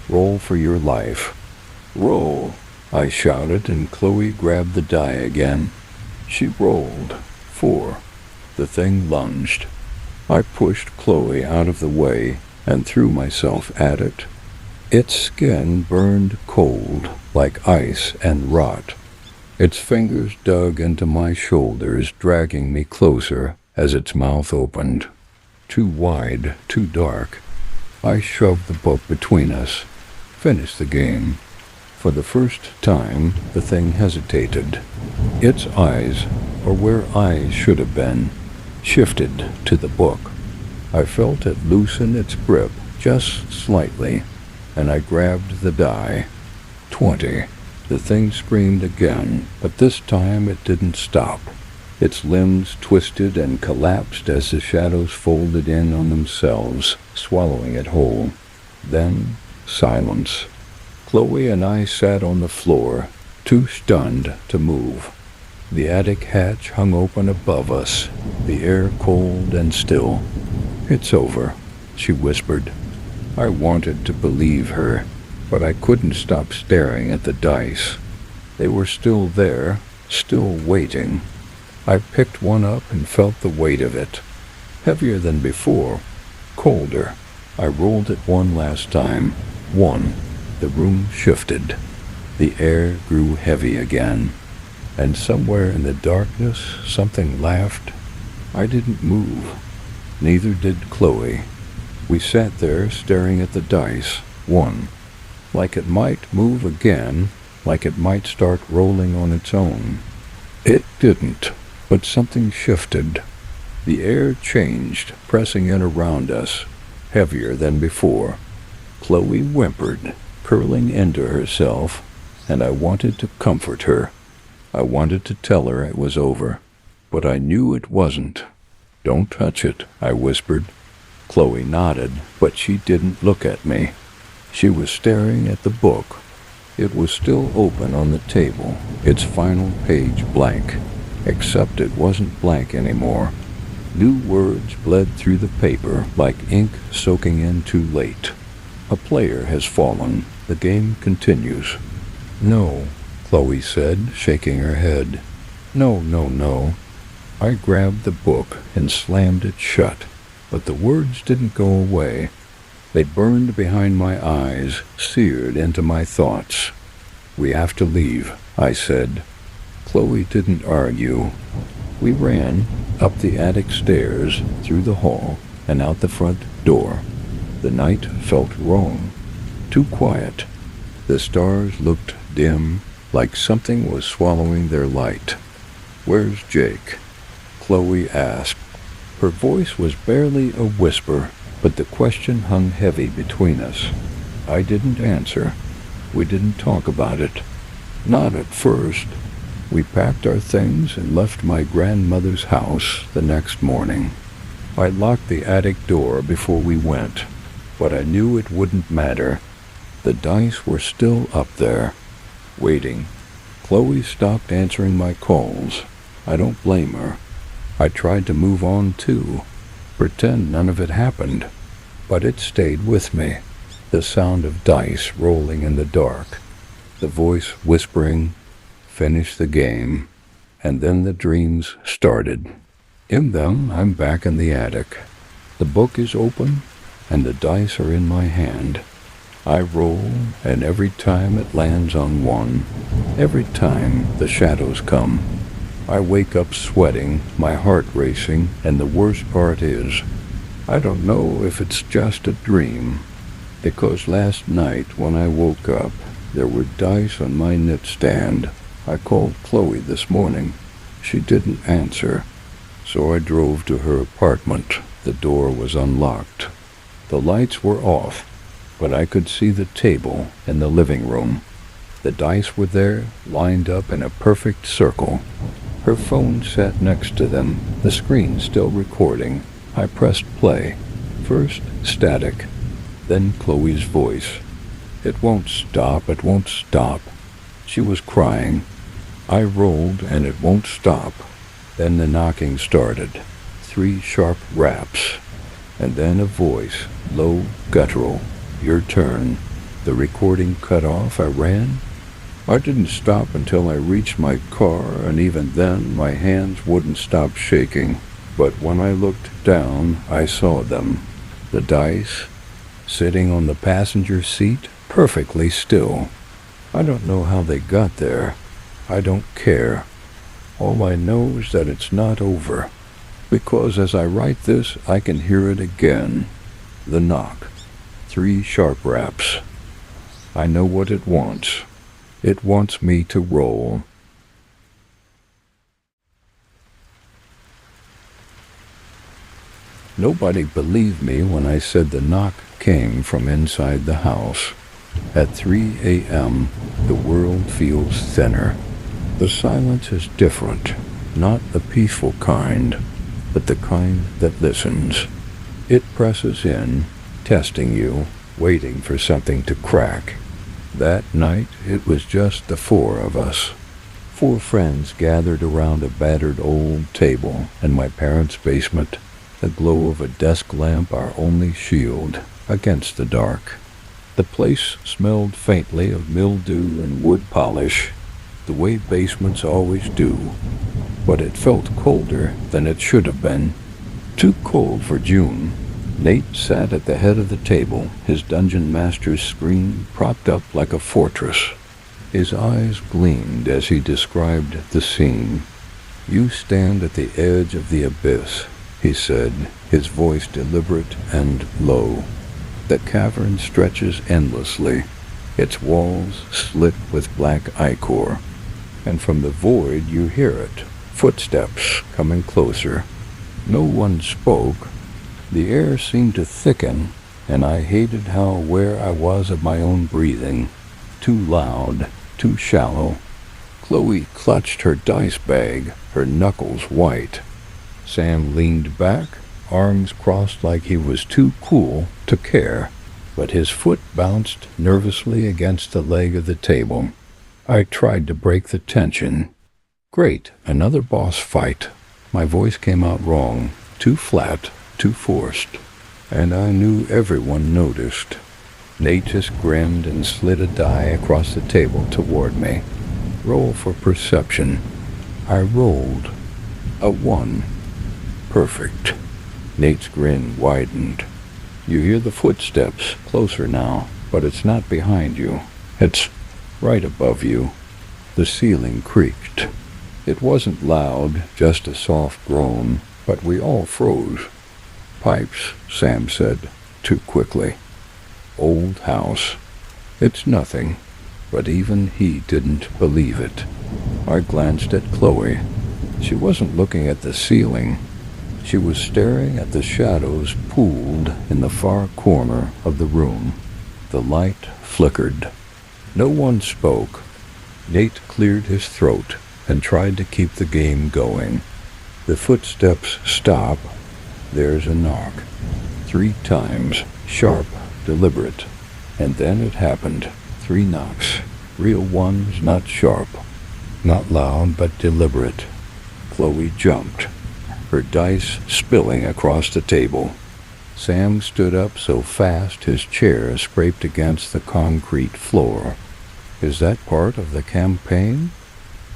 Roll for your life. Roll, I shouted, and Chloe grabbed the die again. She rolled. 4. The thing lunged. I pushed Chloe out of the way and threw myself at it. Its skin burned cold, like ice and rot. Its fingers dug into my shoulders, dragging me closer as its mouth opened. Too wide, too dark. I shoved the book between us. Finished the game. For the first time, the thing hesitated. Its eyes, or where eyes should have been, shifted to the book. I felt it loosen its grip just slightly, and I grabbed the die. 20. The thing screamed again, but this time it didn't stop. Its limbs twisted and collapsed as the shadows folded in on themselves, swallowing it whole. Then, silence. Chloe and I sat on the floor, too stunned to move. The attic hatch hung open above us, the air cold and still. It's over, she whispered. I wanted to believe her, but I couldn't stop staring at the dice. They were still there, still waiting. I picked one up and felt the weight of it. Heavier than before, colder. I rolled it one last time. 1. The room shifted. The air grew heavy again. And somewhere in the darkness, something laughed. I didn't move. Neither did Chloe. We sat there staring at the dice, one, like it might move again, like it might start rolling on its own. It didn't, but something shifted. The air changed, pressing in around us, heavier than before. Chloe whimpered, curling into herself, and I wanted to comfort her. I wanted to tell her it was over, but I knew it wasn't. "Don't touch it," I whispered. Chloe nodded, but she didn't look at me. She was staring at the book. It was still open on the table, its final page blank, except it wasn't blank anymore. New words bled through the paper like ink soaking in too late. "A player has fallen. The game continues." "No," Chloe said, shaking her head. "No, no, no." I grabbed the book and slammed it shut, but the words didn't go away. They burned behind my eyes, seared into my thoughts. "We have to leave," I said. Chloe didn't argue. We ran up the attic stairs, through the hall, and out the front door. The night felt wrong, too quiet. The stars looked dim, like something was swallowing their light. "Where's Jake?" Chloe asked. Her voice was barely a whisper, but the question hung heavy between us. I didn't answer. We didn't talk about it. Not at first. We packed our things and left my grandmother's house the next morning. I locked the attic door before we went, but I knew it wouldn't matter. The dice were still up there, waiting. Chloe stopped answering my calls. I don't blame her. I tried to move on too, pretend none of it happened, but it stayed with me. The sound of dice rolling in the dark, the voice whispering, "Finish the game," and then the dreams started. In them, I'm back in the attic. The book is open, and the dice are in my hand. I roll, and every time it lands on one, every time the shadows come. I wake up sweating, my heart racing, and the worst part is, I don't know if it's just a dream, because last night when I woke up, there were dice on my nightstand. I called Chloe this morning. She didn't answer, so I drove to her apartment. The door was unlocked. The lights were off, but I could see the table in the living room. The dice were there, lined up in a perfect circle. Her phone sat next to them, the screen still recording. I pressed play. First static, then Chloe's voice. "It won't stop, it won't stop." She was crying. I rolled, and it won't stop. Then the knocking started. 3 sharp raps, and then a voice, low, guttural. "Your turn." The recording cut off. I ran. I didn't stop until I reached my car, and even then my hands wouldn't stop shaking. But when I looked down, I saw them. The dice, sitting on the passenger seat, perfectly still. I don't know how they got there. I don't care. All I know is that it's not over, because as I write this, I can hear it again. The knock. 3 sharp raps. I know what it wants. It wants me to roll. Nobody believed me when I said the knock came from inside the house. At 3 a.m., the world feels thinner. The silence is different, not the peaceful kind, but the kind that listens. It presses in, testing you, waiting for something to crack. That night, it was just the 4 of us. 4 friends gathered around a battered old table in my parents' basement, the glow of a desk lamp our only shield against the dark. The place smelled faintly of mildew and wood polish, the way basements always do, but it felt colder than it should have been. Too cold for June. Nate sat at the head of the table, his dungeon master's screen propped up like a fortress. His eyes gleamed as he described the scene. "You stand at the edge of the abyss," he said, his voice deliberate and low. The cavern stretches endlessly, its walls slit with black ichor, and from the void you hear it, footsteps coming closer. No one spoke. The air seemed to thicken, and I hated how aware I was of my own breathing. Too loud, too shallow. Chloe clutched her dice bag, her knuckles white. Sam leaned back, arms crossed like he was too cool to care, but his foot bounced nervously against the leg of the table. I tried to break the tension. Great, another boss fight. My voice came out wrong, too flat, too forced, and I knew everyone noticed. Nate just grinned and slid a die across the table toward me. Roll for perception. I rolled. A 1. Perfect. Nate's grin widened. You hear the footsteps, closer now, but it's not behind you. It's right above you. The ceiling creaked. It wasn't loud, just a soft groan, but we all froze. Pipes, Sam said, too quickly. Old house. It's nothing, but even he didn't believe it. I glanced at Chloe. She wasn't looking at the ceiling. She was staring at the shadows pooled in the far corner of the room. The light flickered. No one spoke. Nate cleared his throat and tried to keep the game going. The footsteps stop. There's a knock. 3 times, sharp, deliberate. And then it happened. 3 knocks. Real ones, not sharp. Not loud, but deliberate. Chloe jumped, her dice spilling across the table. Sam stood up so fast his chair scraped against the concrete floor. Is that part of the campaign?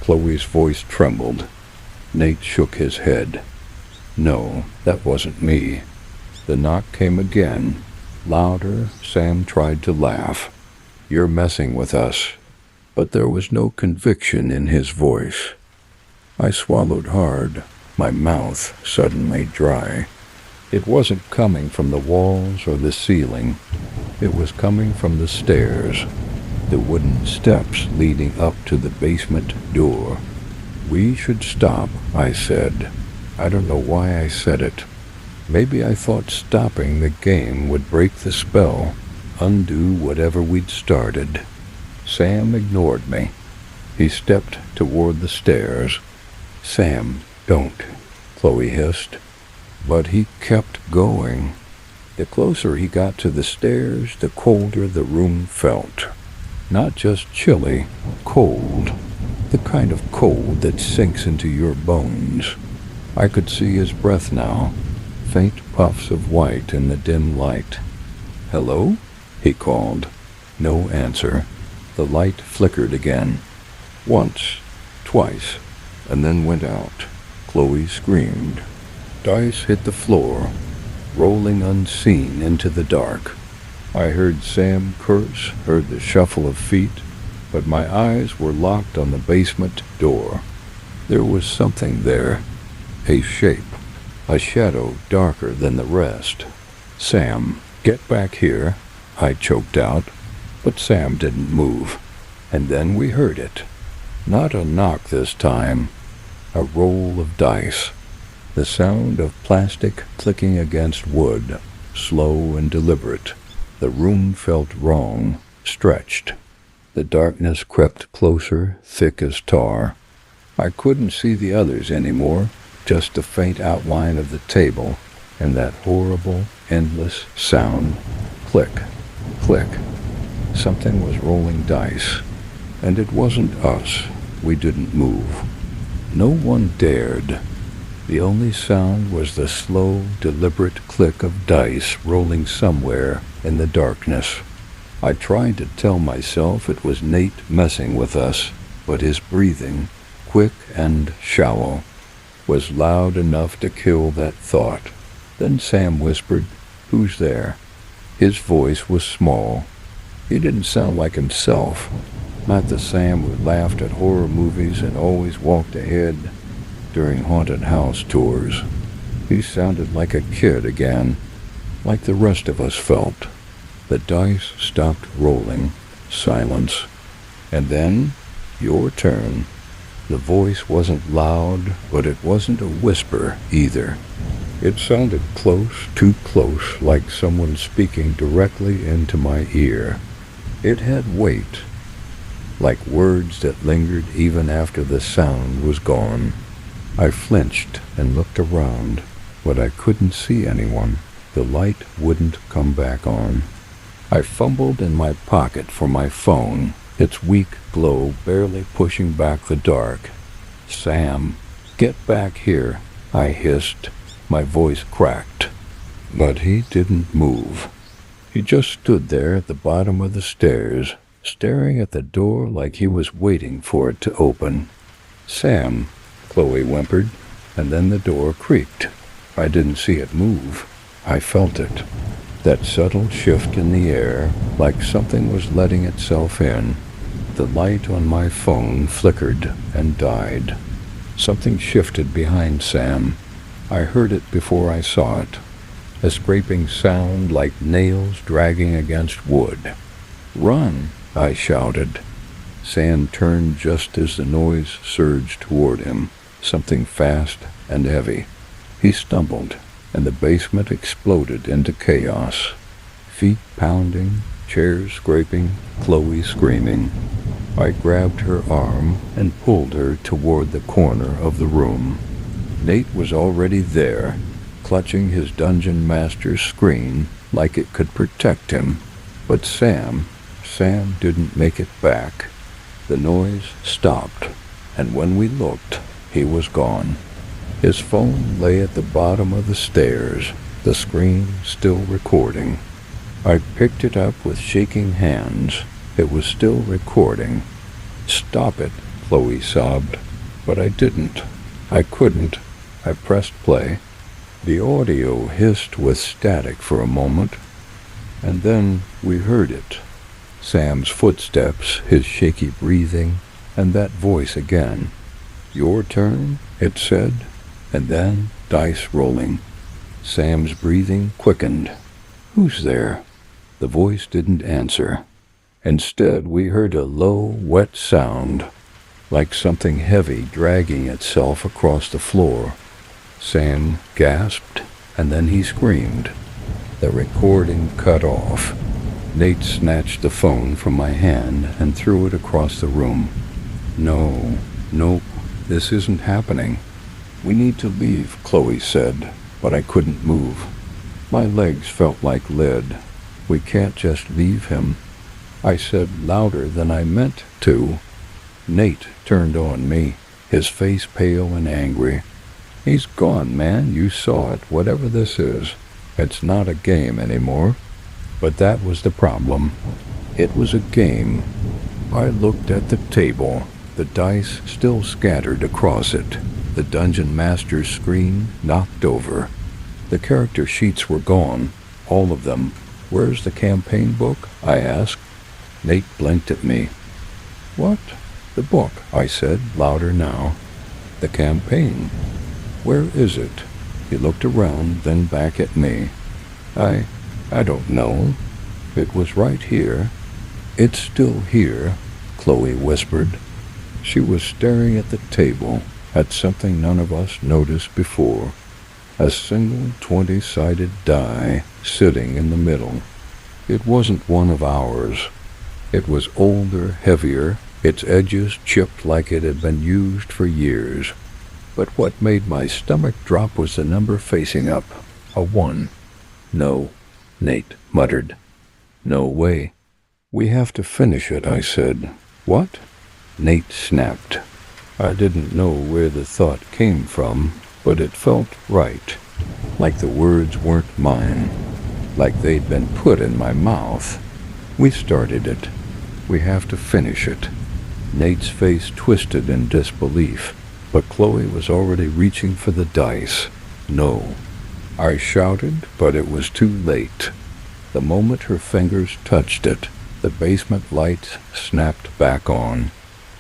Chloe's voice trembled. Nate shook his head. No, that wasn't me. The knock came again. Louder, Sam tried to laugh. You're messing with us. But there was no conviction in his voice. I swallowed hard, my mouth suddenly dry. It wasn't coming from the walls or the ceiling. It was coming from the stairs, the wooden steps leading up to the basement door. We should stop, I said. I don't know why I said it. Maybe I thought stopping the game would break the spell, undo whatever we'd started. Sam ignored me. He stepped toward the stairs. Sam, don't, Chloe hissed. But he kept going. The closer he got to the stairs, the colder the room felt. Not just chilly, cold. The kind of cold that sinks into your bones. I could see his breath now, faint puffs of white in the dim light. Hello? He called. No answer. The light flickered again. Once, twice, and then went out. Chloe screamed. Dice hit the floor, rolling unseen into the dark. I heard Sam curse, heard the shuffle of feet, but my eyes were locked on the basement door. There was something there, a shape, a shadow darker than the rest. Sam, get back here, I choked out, but Sam didn't move. And then we heard it. Not a knock this time, a roll of dice. The sound of plastic clicking against wood, slow and deliberate. The room felt wrong, stretched. The darkness crept closer, thick as tar. I couldn't see the others anymore, just the faint outline of the table, and that horrible, endless sound. Click, click. Something was rolling dice. And it wasn't us. We didn't move. No one dared. The only sound was the slow, deliberate click of dice rolling somewhere in the darkness. I tried to tell myself it was Nate messing with us, but his breathing, quick and shallow, was loud enough to kill that thought. Then Sam whispered, "Who's there?" His voice was small. He didn't sound like himself, not the Sam who laughed at horror movies and always walked ahead during haunted house tours. He sounded like a kid again, like the rest of us felt. The dice stopped rolling. Silence. And then, your turn. The voice wasn't loud, but it wasn't a whisper either. It sounded close, too close, like someone speaking directly into my ear. It had weight, like words that lingered even after the sound was gone. I flinched and looked around, but I couldn't see anyone. The light wouldn't come back on. I fumbled in my pocket for my phone, its weak glow barely pushing back the dark. "Sam, get back here," I hissed. My voice cracked. But he didn't move. He just stood there at the bottom of the stairs, staring at the door like he was waiting for it to open. "Sam," Chloe whimpered, and then the door creaked. I didn't see it move. I felt it. That subtle shift in the air, like something was letting itself in. The light on my phone flickered and died. Something shifted behind Sam. I heard it before I saw it. A scraping sound like nails dragging against wood. "Run!" I shouted. Sam turned just as the noise surged toward him, something fast and heavy. He stumbled, and the basement exploded into chaos. Feet pounding, chairs scraping, Chloe screaming. I grabbed her arm and pulled her toward the corner of the room. Nate was already there, clutching his dungeon master's screen like it could protect him. But Sam didn't make it back. The noise stopped, and when we looked, he was gone. His phone lay at the bottom of the stairs, the screen still recording. I picked it up with shaking hands. It was still recording. "Stop it," Chloe sobbed. But I didn't. I couldn't. I pressed play. The audio hissed with static for a moment, and then we heard it. Sam's footsteps, his shaky breathing, and that voice again. "Your turn," it said, and then dice rolling. Sam's breathing quickened. "Who's there?" The voice didn't answer. Instead, we heard a low, wet sound, like something heavy dragging itself across the floor. Sam gasped, and then he screamed. The recording cut off. Nate snatched the phone from my hand and threw it across the room. Nope, this isn't happening. "We need to leave," Chloe said, but I couldn't move. My legs felt like lead. "We can't just leave him," I said louder than I meant to. Nate turned on me, his face pale and angry. "He's gone, man. You saw it, whatever this is. It's not a game anymore." But that was the problem. It was a game. I looked at the table, the dice still scattered across it, the dungeon master's screen knocked over. The character sheets were gone, all of them. "Where's the campaign book?" I asked. Nate blinked at me. "What?" "The book," I said, louder now. "The campaign. Where is it?" He looked around, then back at me. I don't know. It was right here." "It's still here," Chloe whispered. She was staring at the table, at something none of us noticed before. A single 20-sided die sitting in the middle. It wasn't one of ours. It was older, heavier, its edges chipped like it had been used for years. But what made my stomach drop was the number facing up, a 1. "No," Nate muttered. "No way." "We have to finish it," I said. "What?" Nate snapped. I didn't know where the thought came from, but it felt right, like the words weren't mine, like they'd been put in my mouth. "We started it. We have to finish it." Nate's face twisted in disbelief, but Chloe was already reaching for the dice. "No." I shouted, but it was too late. The moment her fingers touched it, the basement lights snapped back on.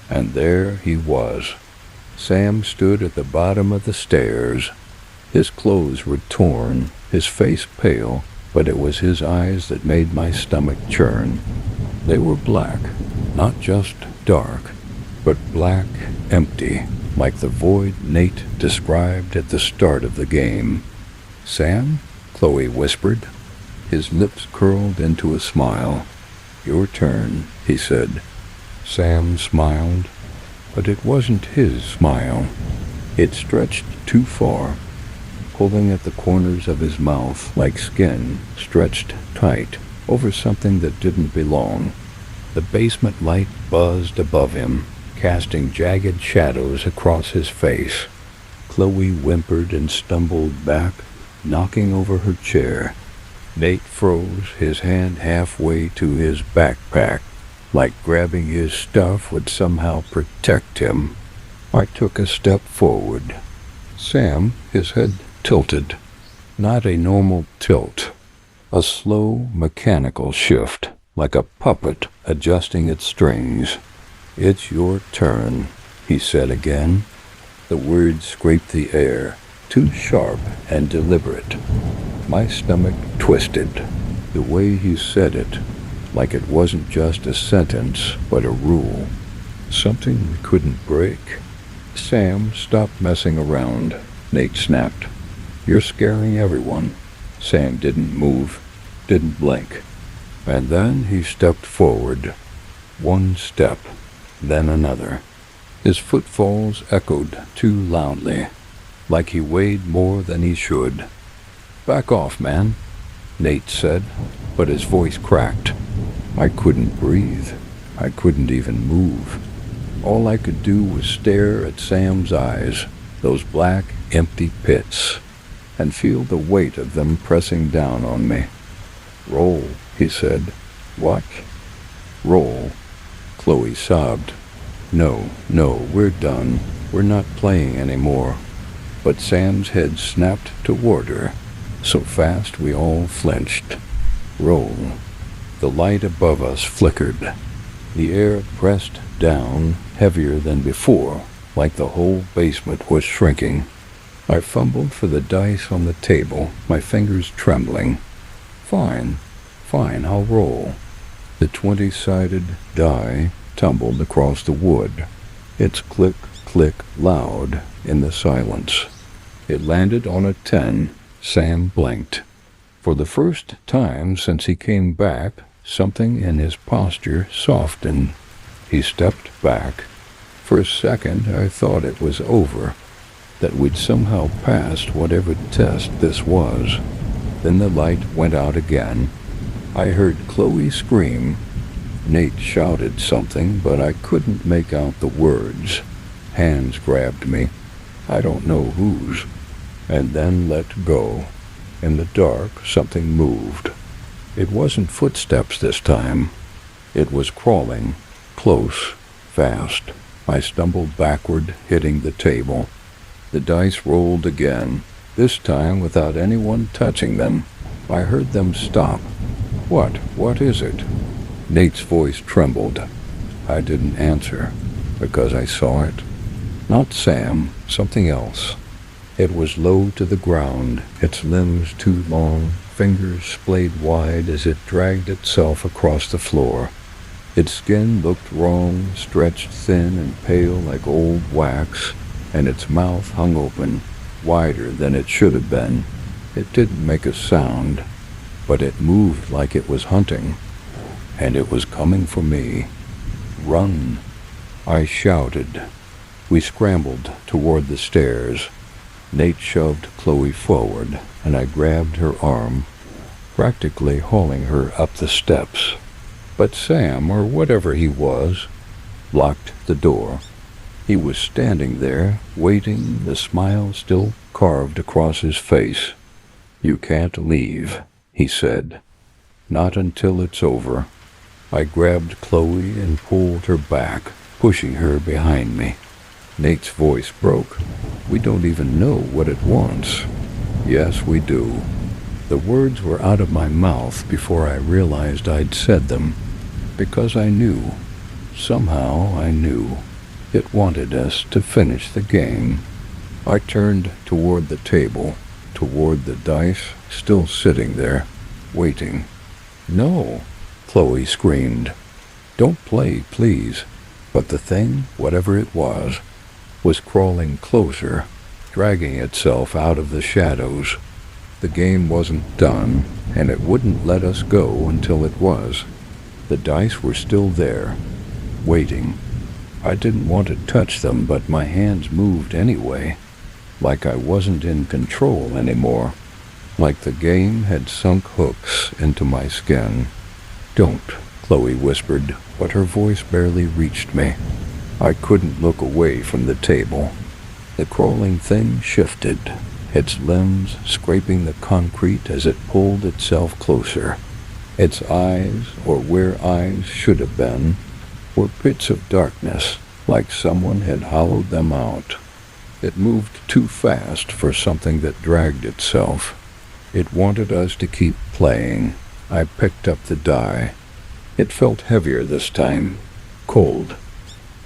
And there he was. Sam stood at the bottom of the stairs, His clothes were torn, his face pale, but it was his eyes that made my stomach churn. They were black, not just dark, but black, empty, like the void Nate described at the start of the game. "Sam?" Chloe whispered. His lips curled into a smile. "Your turn," he said. Sam smiled, but it wasn't his smile. It stretched too far, pulling at the corners of his mouth like skin stretched tight over something that didn't belong. The basement light buzzed above him, casting jagged shadows across his face. Chloe whimpered and stumbled back, knocking over her chair. Nate froze, his hand halfway to his backpack, like grabbing his stuff would somehow protect him. I took a step forward. Sam, his head tilted. Not a normal tilt. A slow, mechanical shift, like a puppet adjusting its strings. "It's your turn," he said again. The words scraped the air, too sharp and deliberate. My stomach twisted. The way he said it, like it wasn't just a sentence, but a rule. Something we couldn't break. "Sam, stop messing around," Nate snapped. "You're scaring everyone." Sam didn't move, didn't blink. And then he stepped forward. One step, then another. His footfalls echoed too loudly, like he weighed more than he should. "Back off, man," Nate said, but his voice cracked. I couldn't breathe. I couldn't even move. All I could do was stare at Sam's eyes, those black, empty pits, and feel the weight of them pressing down on me. "Roll," he said. "What?" "Roll." Chloe sobbed. No, we're done. We're not playing anymore." But Sam's head snapped toward her, so fast we all flinched. "Roll." The light above us flickered. The air pressed down, heavier than before, like the whole basement was shrinking. I fumbled for the dice on the table, my fingers trembling. Fine, I'll roll." The 20-sided die tumbled across the wood. Its click, click, loud in the silence. It landed on a 10. Sam blinked. For the first time since he came back, something in his posture softened. He stepped back. For a second I thought it was over, that we'd somehow passed whatever test this was. Then the light went out again. I heard Chloe scream. Nate shouted something, but I couldn't make out the words. Hands grabbed me. I don't know whose. And then let go. In the dark, something moved. It wasn't footsteps this time. It was crawling, close, fast. I stumbled backward, hitting the table. The dice rolled again, this time without anyone touching them. I heard them stop. What is it?" Nate's voice trembled. I didn't answer, because I saw it. Not Sam, something else. It was low to the ground, its limbs too long, fingers splayed wide as it dragged itself across the floor. Its skin looked wrong, stretched thin and pale like old wax, and its mouth hung open, wider than it should have been. It didn't make a sound, but it moved like it was hunting, and it was coming for me. "Run!" I shouted. We scrambled toward the stairs. Nate shoved Chloe forward, and I grabbed her arm, practically hauling her up the steps. But Sam, or whatever he was, locked the door. He was standing there, waiting, the smile still carved across his face. "You can't leave," he said. "Not until it's over." I grabbed Chloe and pulled her back, pushing her behind me. Nate's voice broke. "We don't even know what it wants." "Yes, we do." The words were out of my mouth before I realized I'd said them, because I knew. Somehow I knew. It wanted us to finish the game. I turned toward the table. toward the dice, still sitting there, waiting. "No," Chloe screamed. "Don't play, please." But the thing, whatever it was crawling closer, dragging itself out of the shadows. The game wasn't done, and it wouldn't let us go until it was. The dice were still there, waiting. I didn't want to touch them, but my hands moved anyway, like I wasn't in control anymore, like the game had sunk hooks into my skin. "Don't," Chloe whispered, but her voice barely reached me. I couldn't look away from the table. The crawling thing shifted, its limbs scraping the concrete as it pulled itself closer. Its eyes, or where eyes should have been, were pits of darkness, like someone had hollowed them out. It moved too fast for something that dragged itself. It wanted us to keep playing. I picked up the die. It felt heavier this time, cold.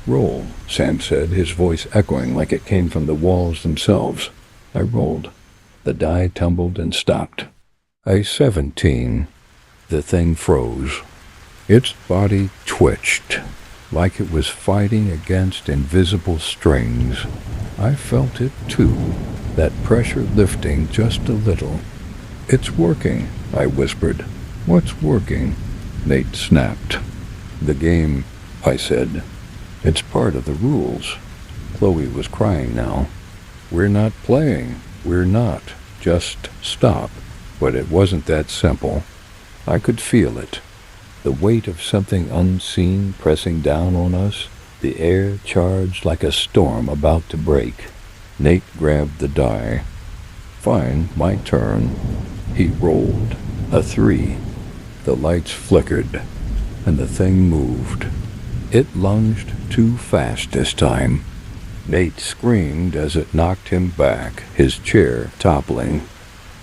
"Roll," Sam said, his voice echoing like it came from the walls themselves. I rolled. The die tumbled and stopped. A 17. The thing froze. Its body twitched, like it was fighting against invisible strings. I felt it too, that pressure lifting just a little. "It's working," I whispered. "What's working?" Nate snapped. "The game," I said. "It's part of the rules." Chloe was crying now. "We're not playing. We're not. Just stop." But it wasn't that simple. I could feel it. The weight of something unseen pressing down on us, the air charged like a storm about to break. Nate grabbed the die. "Fine, my turn." He rolled. A 3. The lights flickered, and the thing moved. It lunged too fast this time. Nate screamed as it knocked him back, his chair toppling.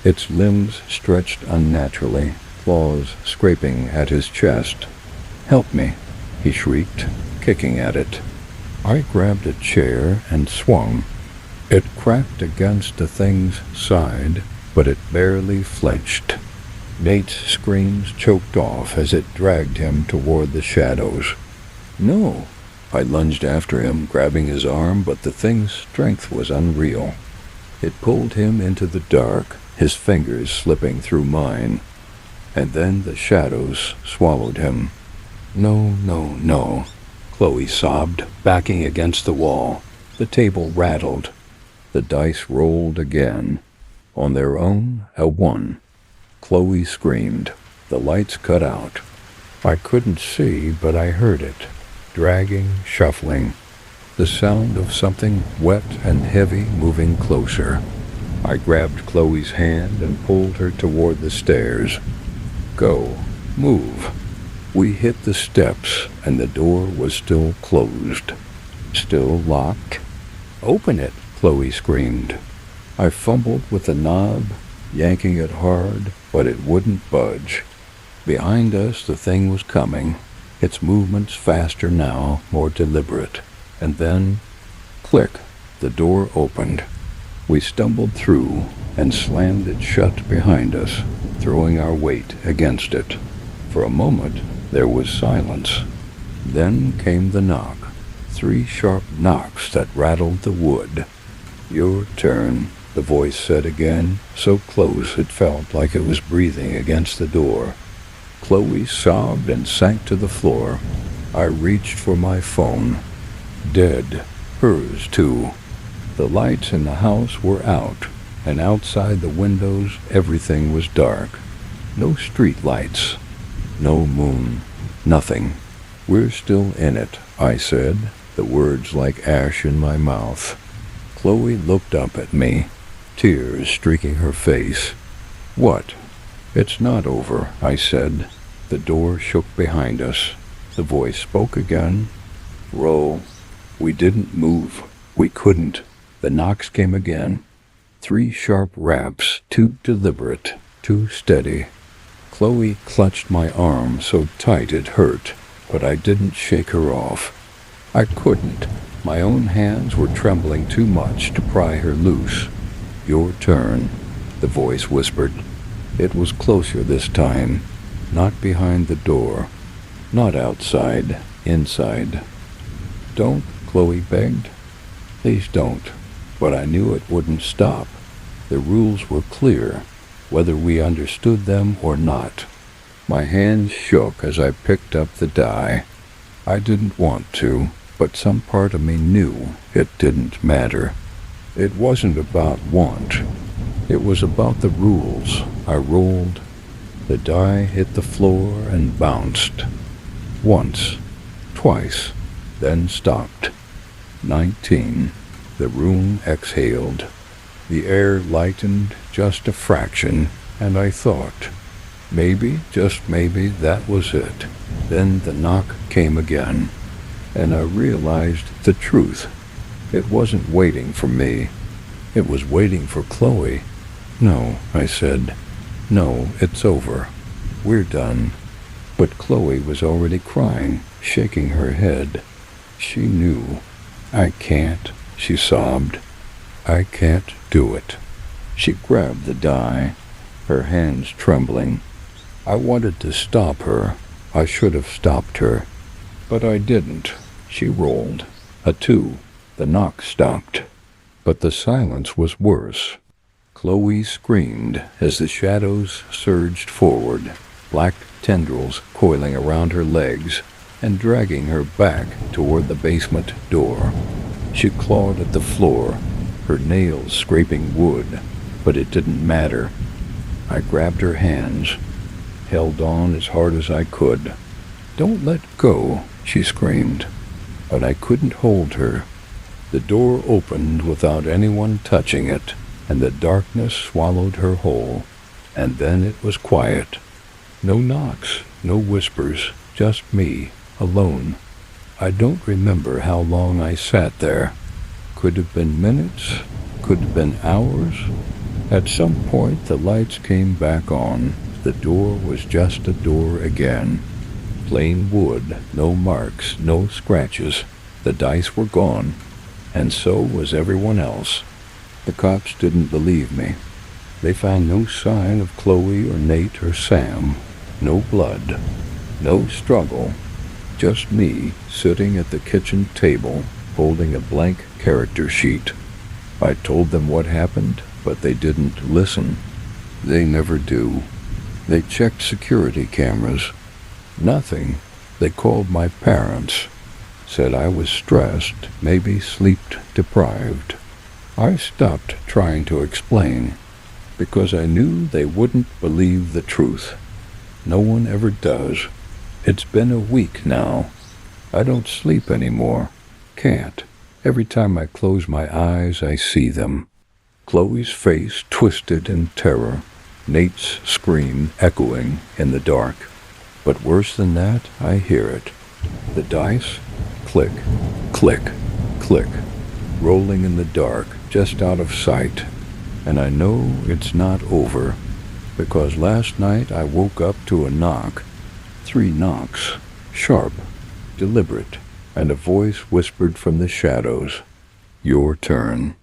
Its limbs stretched unnaturally, claws scraping at his chest. "Help me," he shrieked, kicking at it. I grabbed a chair and swung. It cracked against the thing's side, but it barely flinched. Nate's screams choked off as it dragged him toward the shadows. "No!" I lunged after him, grabbing his arm, but the thing's strength was unreal. It pulled him into the dark, his fingers slipping through mine. And then the shadows swallowed him. "No, no, no," Chloe sobbed, backing against the wall. The table rattled. The dice rolled again. On their own, a 1. Chloe screamed. The lights cut out. I couldn't see, but I heard it. Dragging, shuffling. The sound of something wet and heavy moving closer. I grabbed Chloe's hand and pulled her toward the stairs. "Go. Move." We hit the steps, and the door was still closed. Still locked. "Open it," Chloe screamed. I fumbled with the knob, yanking it hard, but it wouldn't budge. Behind us, the thing was coming, its movements faster now, more deliberate. And then, click, the door opened. We stumbled through and slammed it shut behind us, throwing our weight against it. For a moment, there was silence. Then came the knock. 3 sharp knocks that rattled the wood. "Your turn," the voice said again, so close it felt like it was breathing against the door. Chloe sobbed and sank to the floor. I reached for my phone. Dead. Hers, too. The lights in the house were out, and outside the windows everything was dark. No street lights. No moon. Nothing. "We're still in it," I said, the words like ash in my mouth. Chloe looked up at me, tears streaking her face. "What?" "It's not over," I said. The door shook behind us. The voice spoke again. "Roll." We didn't move. We couldn't. The knocks came again. 3 sharp raps, too deliberate, too steady. Chloe clutched my arm so tight it hurt, but I didn't shake her off. I couldn't. My own hands were trembling too much to pry her loose. "Your turn." the voice whispered. It was closer this time, not behind the door, not outside, inside. Don't, Chloe begged. Please don't. But I knew it wouldn't stop. The rules were clear, whether we understood them or not. My hands shook as I picked up the die. I didn't want to, but some part of me knew it didn't matter. It wasn't about want. It was about the rules. I rolled. The die hit the floor and bounced. Once, twice, then stopped. 19. The room exhaled. The air lightened just a fraction, and I thought, maybe, just maybe, that was it. Then the knock came again, and I realized the truth. It wasn't waiting for me. It was waiting for Chloe. No, I said. No, it's over. We're done. But Chloe was already crying, shaking her head. She knew. I can't, she sobbed. I can't do it. She grabbed the die, her hands trembling. I wanted to stop her. I should have stopped her. But I didn't. She rolled. A 2. The knock stopped. But the silence was worse. Chloe screamed as the shadows surged forward, black tendrils coiling around her legs and dragging her back toward the basement door. She clawed at the floor, her nails scraping wood, but it didn't matter. I grabbed her hands, held on as hard as I could. "Don't let go," she screamed. But I couldn't hold her. The door opened without anyone touching it, and the darkness swallowed her whole. And then it was quiet. No knocks, no whispers, just me, alone. I don't remember how long I sat there. Could have been minutes, could have been hours. At some point the lights came back on. The door was just a door again. Plain wood, no marks, no scratches. The dice were gone, and so was everyone else. The cops didn't believe me. They found no sign of Chloe or Nate or Sam. No blood, no struggle. Just me sitting at the kitchen table, holding a blank character sheet. I told them what happened, but they didn't listen. They never do. They checked security cameras. Nothing. They called my parents. Said I was stressed, maybe sleep-deprived. I stopped trying to explain, because I knew they wouldn't believe the truth. No one ever does. It's been a week now. I don't sleep anymore. Can't. Every time I close my eyes, I see them. Chloe's face twisted in terror. Nate's scream echoing in the dark. But worse than that, I hear it. The dice, click, click, click, rolling in the dark, just out of sight. And I know it's not over, because last night I woke up to a knock. 3 knocks, sharp, deliberate, and a voice whispered from the shadows, "Your turn."